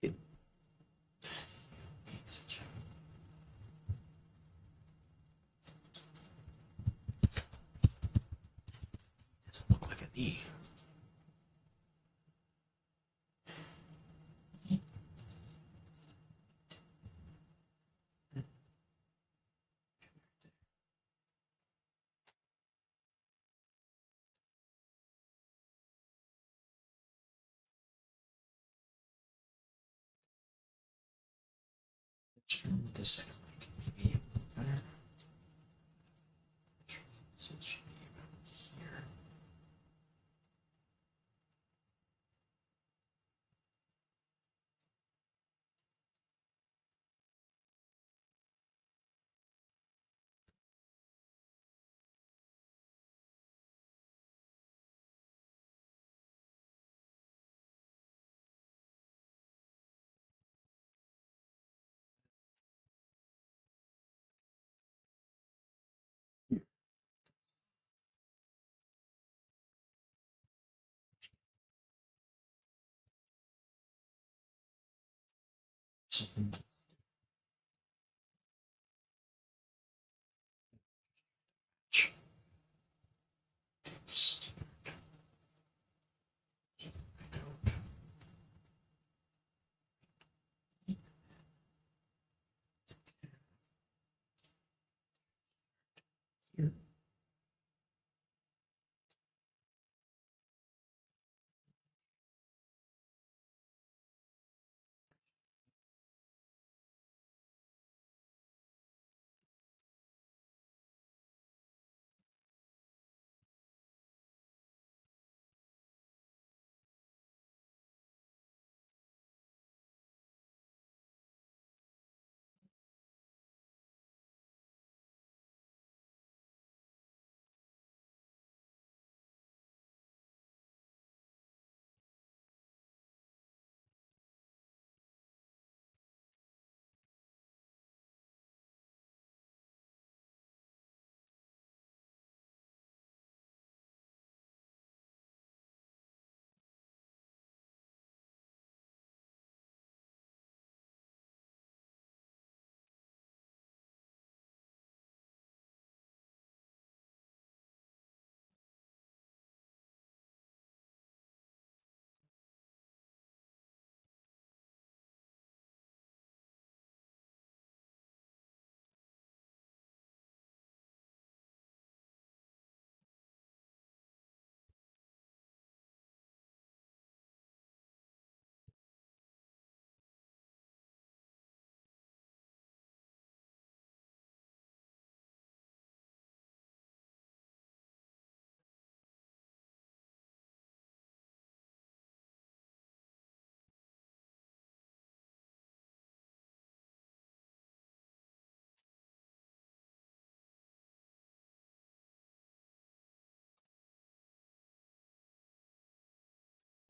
It doesn't look like an E. This second leg can be better. So it should be about here. Here.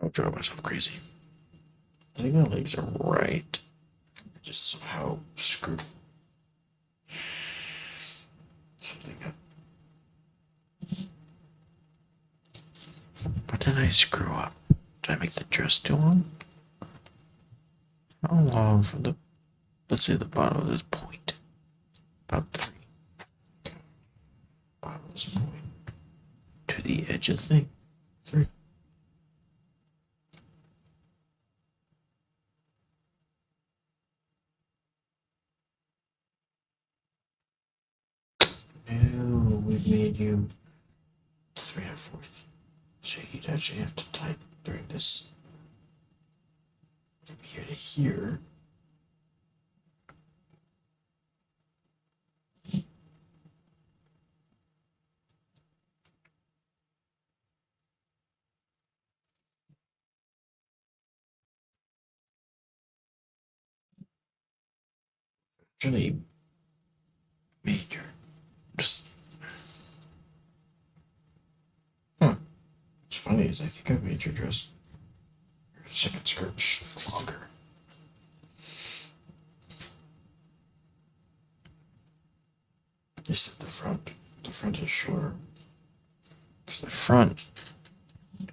I'll drive myself crazy. I think my legs are right. I just somehow screwed something up. What did I screw up? Did I make the dress too long? How long from the, let's say, the bottom of this point? About 3. Okay. Bottom of this point to the edge of the thing. 3. No, we've made you 3/4. So you'd actually have to type bring this from here to here. Actually, major. Just. Huh. What's funny is I think I made your dress, your second skirt longer. Just at the front. The front is shorter. Because the front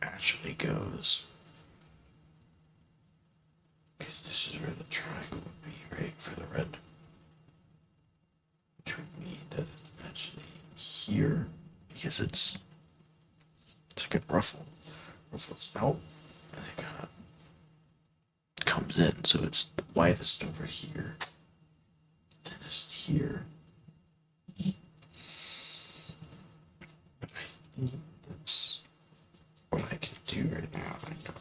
actually goes. Because this is where the triangle would be, right? For the red. Which would mean that it's actually here. Because it's like a ruffle. Ruffles out. And it kind of comes in. So it's the widest over here. Thinnest here. But I think that's what I can do right now. I know.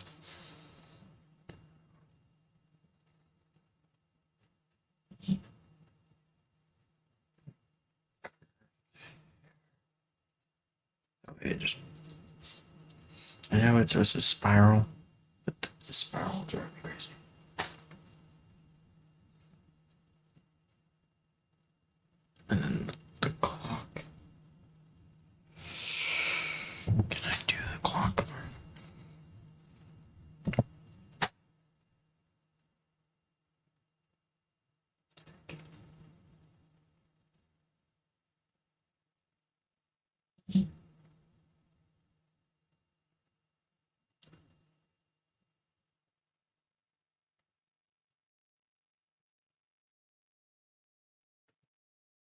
Okay, just. I know it's supposed to spiral, but the spiral will drive me crazy. And then the clock. Can I do the clock?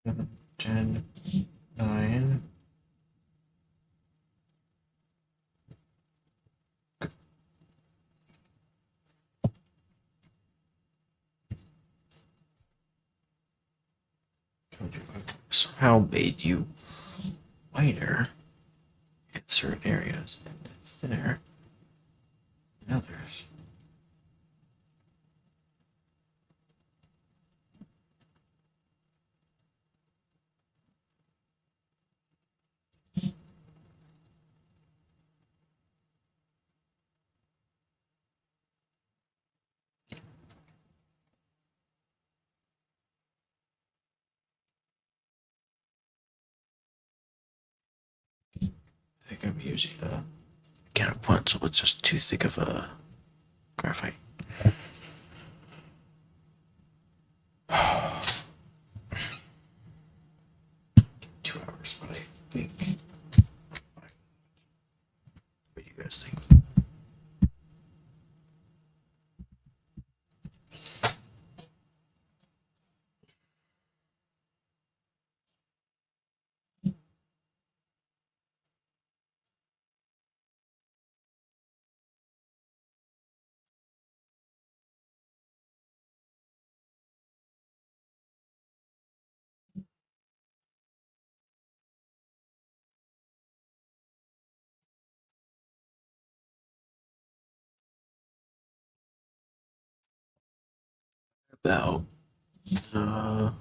Seven, 10, 9. Somehow made you whiter in certain areas and thinner in others. I think I'm using a counterpoint, so it's just too thick of a graphite. 2 hours, but I think. What do you guys think? About the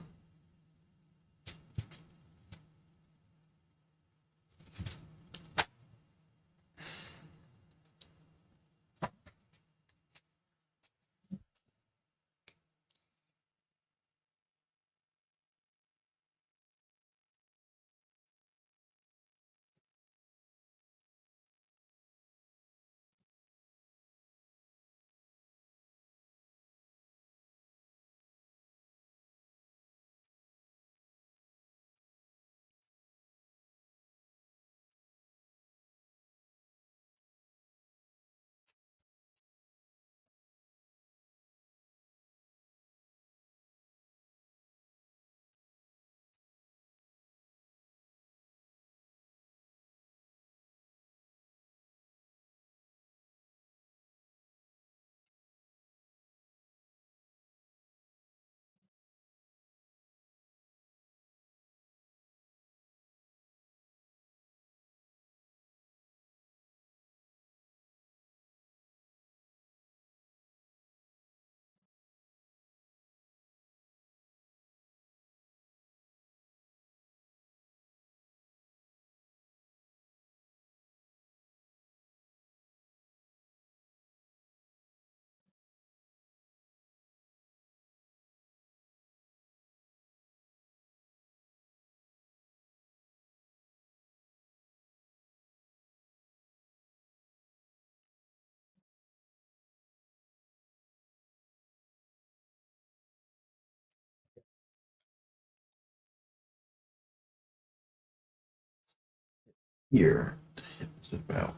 here. The hip is about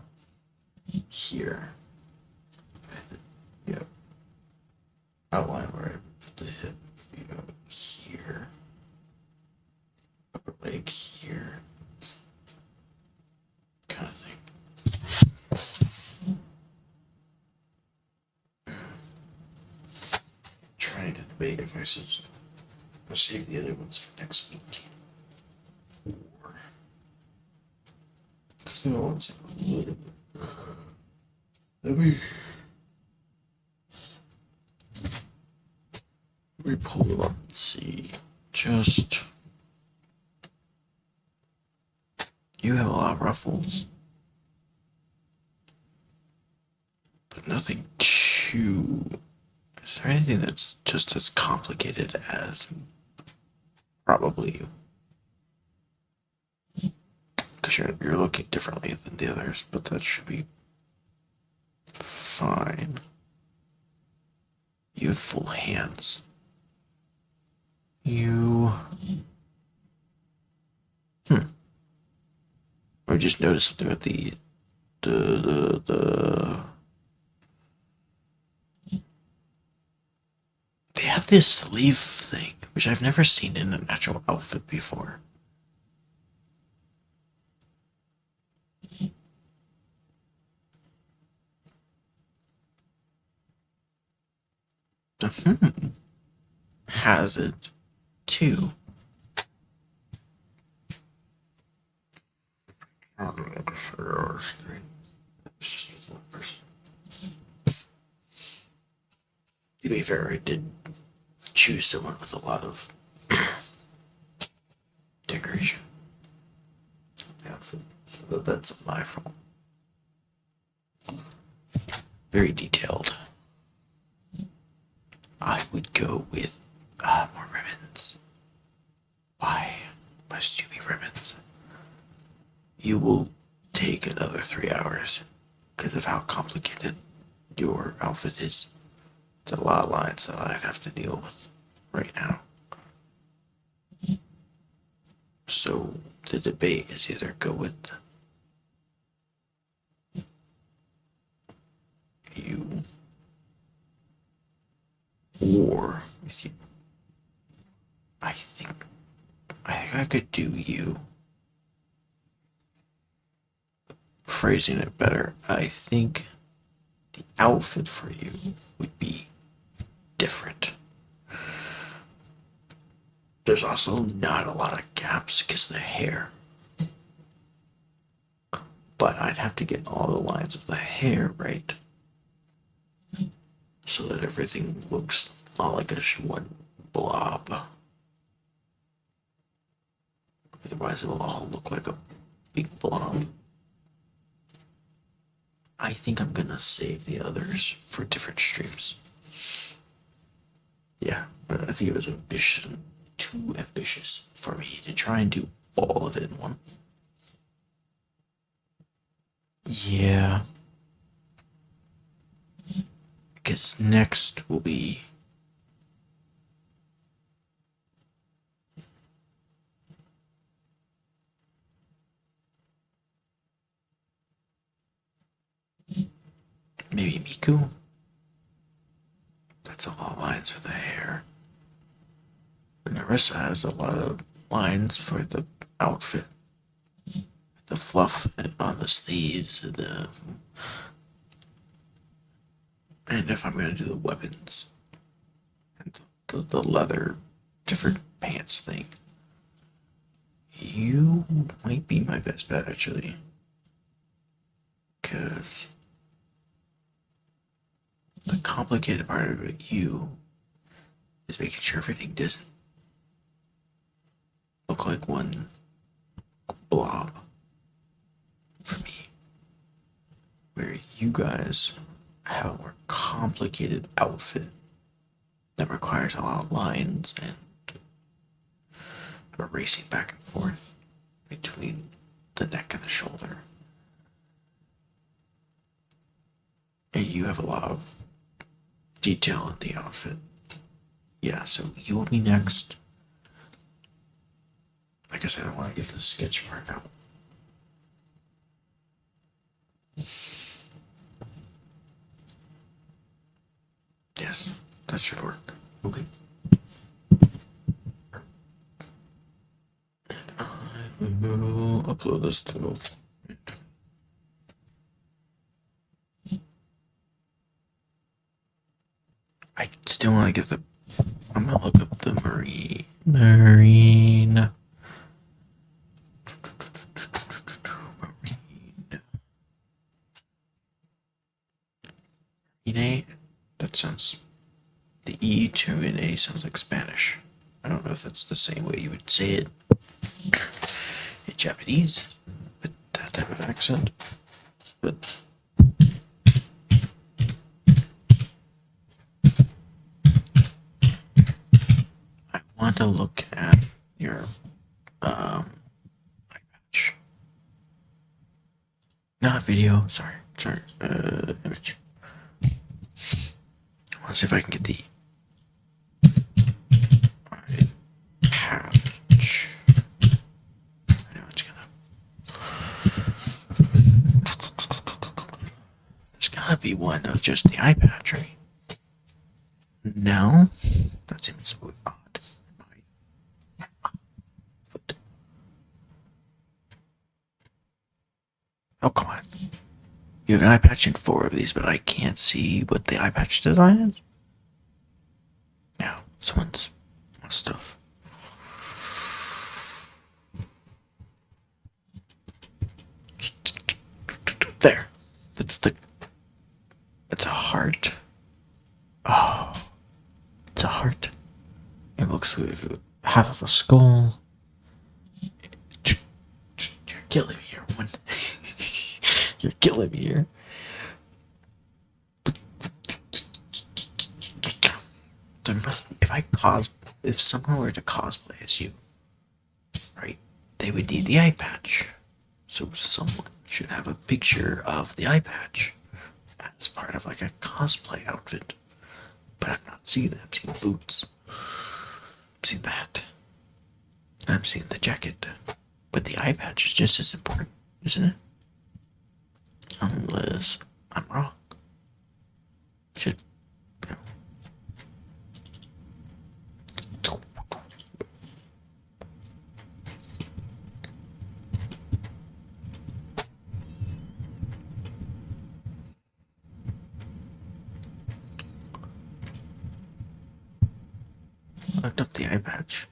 here. Yep. Outline where I put the hip. Here. Upper leg here. Kind of thing. Trying to debate if I should save the other ones for next week. Or because I want to a little bit. Let me pull them up and see. Just you have a lot of ruffles, but nothing too. Is there anything that's just as complicated as probably you? Because you're looking differently than the others, but that should be fine. You have full hands. You. I just noticed something with the. They have this sleeve thing, which I've never seen in an actual outfit before. Has it too? I don't know if there are three. It's just with one person. To be fair, I did choose someone with a lot of decoration. Yeah, so that's my fault. Very detailed. I would go with more ribbons. Why must you be ribbons? You will take another 3 hours because of how complicated your outfit is. It's a lot of lines that I'd have to deal with right now. So the debate is either go with you or with you. I think I could do you. Phrasing it better, I think the outfit for you would be different. There's also not a lot of gaps because of the hair. But I'd have to get all the lines of the hair right so that everything looks not like a one blob. Otherwise, it will all look like a big blob. I think I'm gonna save the others for different streams. Yeah, I think it was too ambitious for me to try and do all of it in one. Yeah. Because next will be maybe Miku. That's a lot of lines for the hair. But Narissa has a lot of lines for the outfit. The fluff on the sleeves, and if I'm gonna do the weapons and the leather different pants thing. You might be my best bet actually. Cause the complicated part of it, you is making sure everything doesn't look like one blob for me. Where you guys have a more complicated outfit that requires a lot of lines and a racing back and forth between the neck and the shoulder. And you have a lot of detail in the outfit. Yeah, so you will be next. Like I said, I want to get the sketch part out. Yes, that should work. Okay. I will upload this to. I still want to get the. I'm gonna look up the marine. Marine. Marine. That sounds. The E to an A sounds like Spanish. I don't know if that's the same way you would say it in Japanese with that type of accent. But I want to look at your eye patch. Not video, sorry. Image. I want to see if I can get the eye patch. I know it's gotta be one of just the eye patch, right? No? That seems so odd. My foot. Oh, come on. You have an eye patch in 4 of these, but I can't see what the eye patch design is? No, someone's must have. There. It's a heart. Oh, it's a heart. It looks like half of a skull. You're killing me here, one. You're killing me here. There must be, if someone were to cosplay as you, right, they would need the eye patch. So someone should have a picture of the eye patch as part of like a cosplay outfit. But I'm not seeing that. I'm seeing boots. I'm seeing that. I'm seeing the jacket. But the eye patch is just as important, isn't it? Unless I'm wrong. Should, you know. Looked up the eye patch.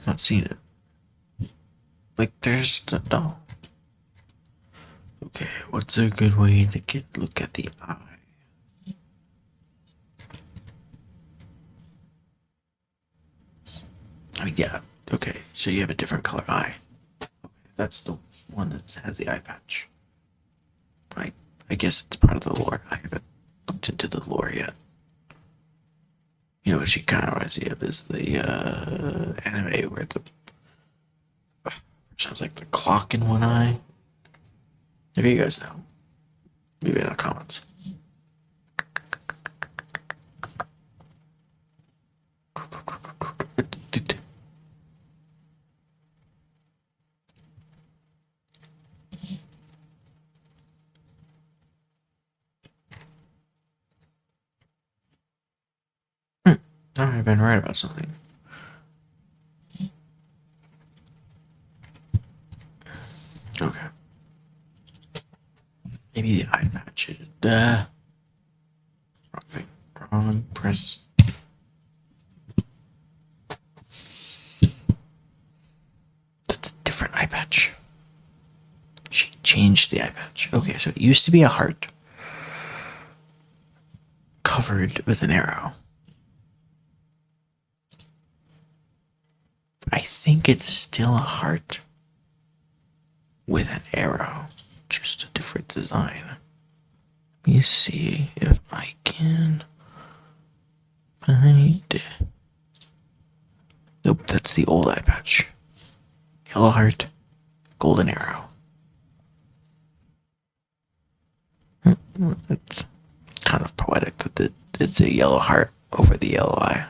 Not seeing it. Like there's the doll. Okay, what's a good way to look at the eye? I mean, yeah. Okay, so you have a different color eye. Okay, that's the one that has the eye patch. Right. I guess it's part of the lore. I haven't looked into the lore yet. You know what she kind of reminds me of is the anime where the sounds like the clock in one eye. If you guys know, leave it in the comments. I've been right about something. Okay. Maybe the eye patch is wrong thing. Wrong press. That's a different eye patch. She changed the eye patch. Okay, so it used to be a heart covered with an arrow. I think it's still a heart with an arrow, just a different design. Let me see if I can find it. Nope, that's the old eye patch. Yellow heart, golden arrow. It's kind of poetic that it's a yellow heart over the yellow eye.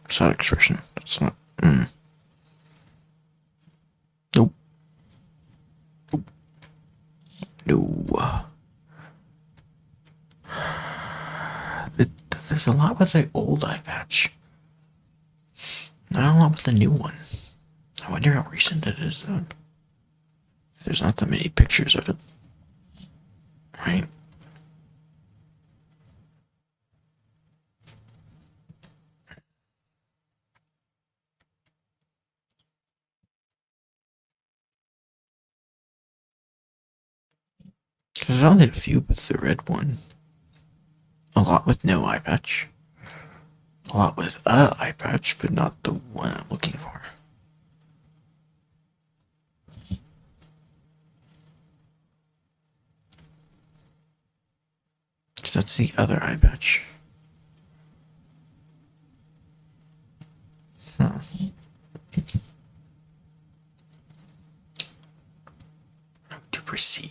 Sad expression. That's not. Nope. No. There's a lot with the old eye patch. Not a lot with the new one. I wonder how recent it is, though. There's not that many pictures of it. Right? There's only a few with the red one. A lot with no eye patch. A lot with a eye patch, but not the one I'm looking for. Because that's the other eye patch. How to proceed?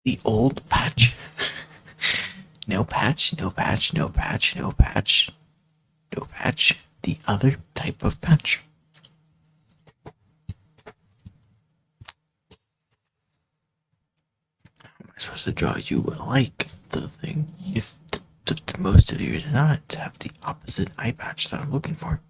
The old patch. No patch, no patch, no patch, no patch, no patch. The other type of patch. How am I supposed to draw you like the thing if most of your designs have the opposite eye patch that I'm looking for?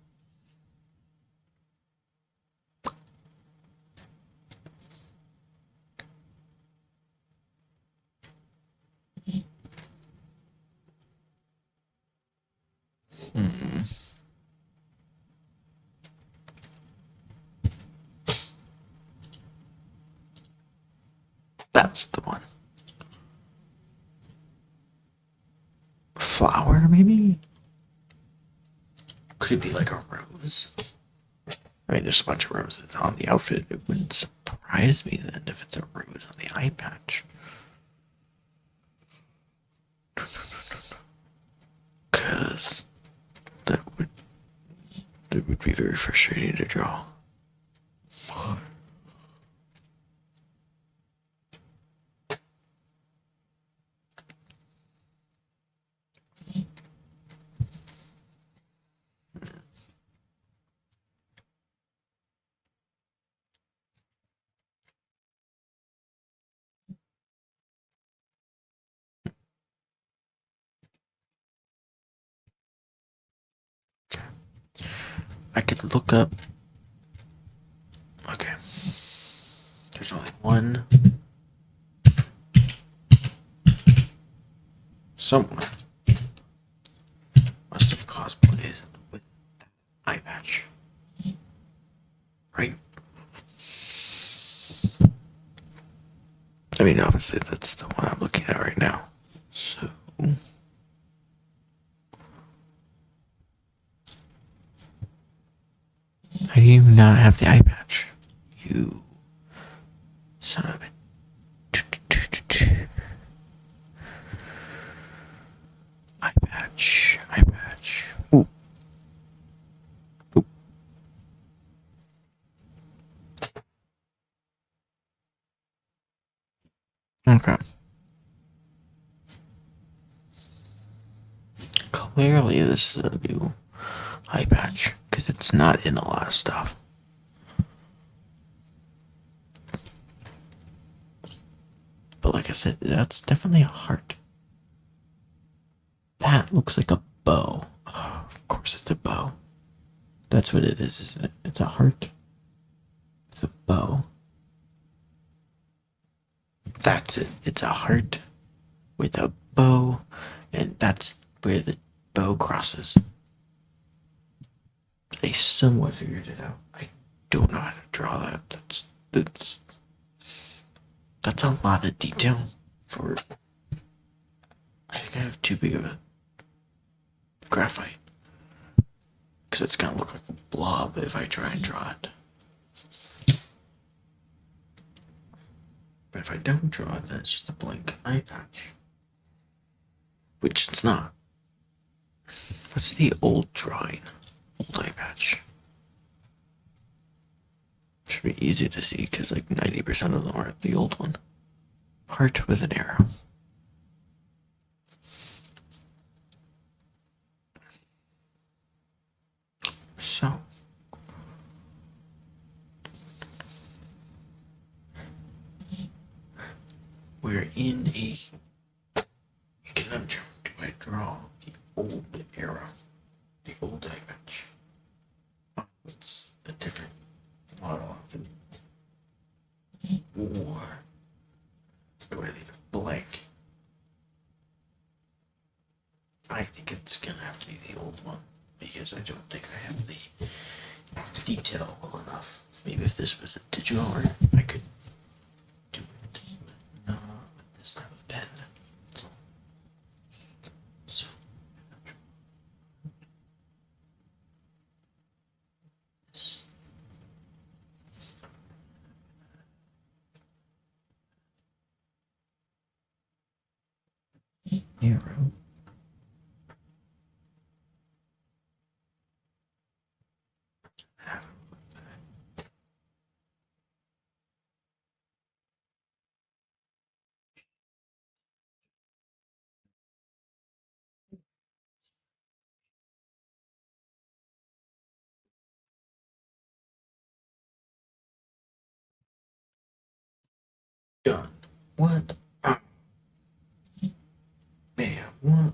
That's the one. Flower, maybe? Could it be like a rose? I mean, there's a bunch of roses on the outfit. It wouldn't surprise me then if it's a rose on the eye patch. Because that would be very frustrating to draw. I could look up. Okay. There's only one. Someone must have cosplayed with that eye patch. Right? I mean, obviously, that's the one I'm looking at right now. So. How do you not have the eye patch? You son of a. Eye patch. Eye patch. Ooh. Ooh. Okay. Clearly, this is a new eye patch because it's not in a lot of stuff. But like I said, that's definitely a heart. That looks like a bow. Oh, of course, it's a bow. That's what it is, isn't it? It's a heart with a bow. That's it. It's a heart with a bow, and that's where the bow crosses. I somewhat figured it out. I don't know how to draw that. That's a lot of detail for. I think I have too big of a graphite because it's gonna look like a blob if I try and draw it. But if I don't draw it, that's just a blank eye patch, which it's not. What's the old drawing? Old eye patch. Should be easy to see because like 90% of them are the old one. Heart with an arrow. So we're in a conundrum. Do I draw the old arrow? The old eye patch? Oh, it's a different model of it. Or do I leave it blank? I think it's gonna have to be the old one because I don't think I have the detail well enough. Maybe if this was a digital art, I could do it, but not with this type of pen. So, arrow. Done. What? Man, what?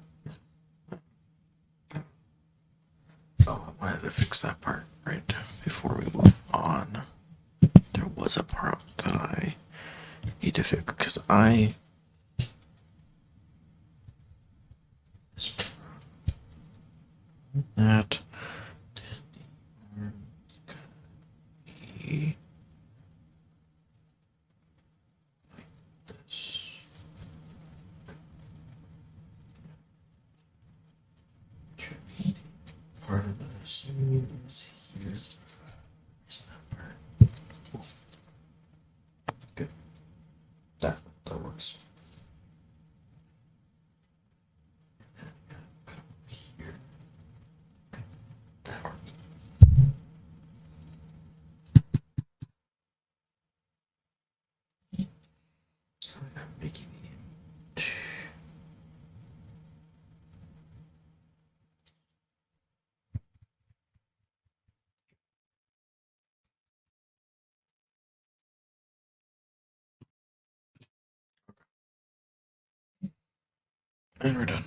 Oh, I wanted to fix that part right before we move on. There was a part that I need to fix because I. That. Be this. Should be part of the scene is here. Is that part? Oh, good. That works. Here. Okay. That works. So I'm making the. And we're done.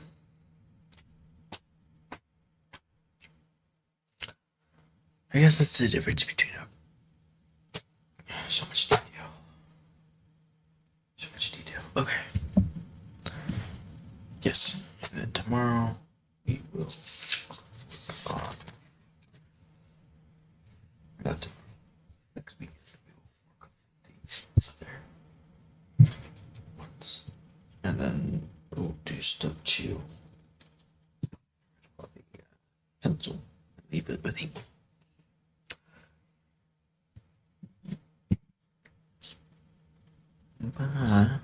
I guess that's the difference between so much detail. So much detail. Okay. Yes. And then tomorrow we will work on. Not tomorrow. Next week we will work on the other ones. And then we'll do step 2. The pencil. Leave it with ink. Bye.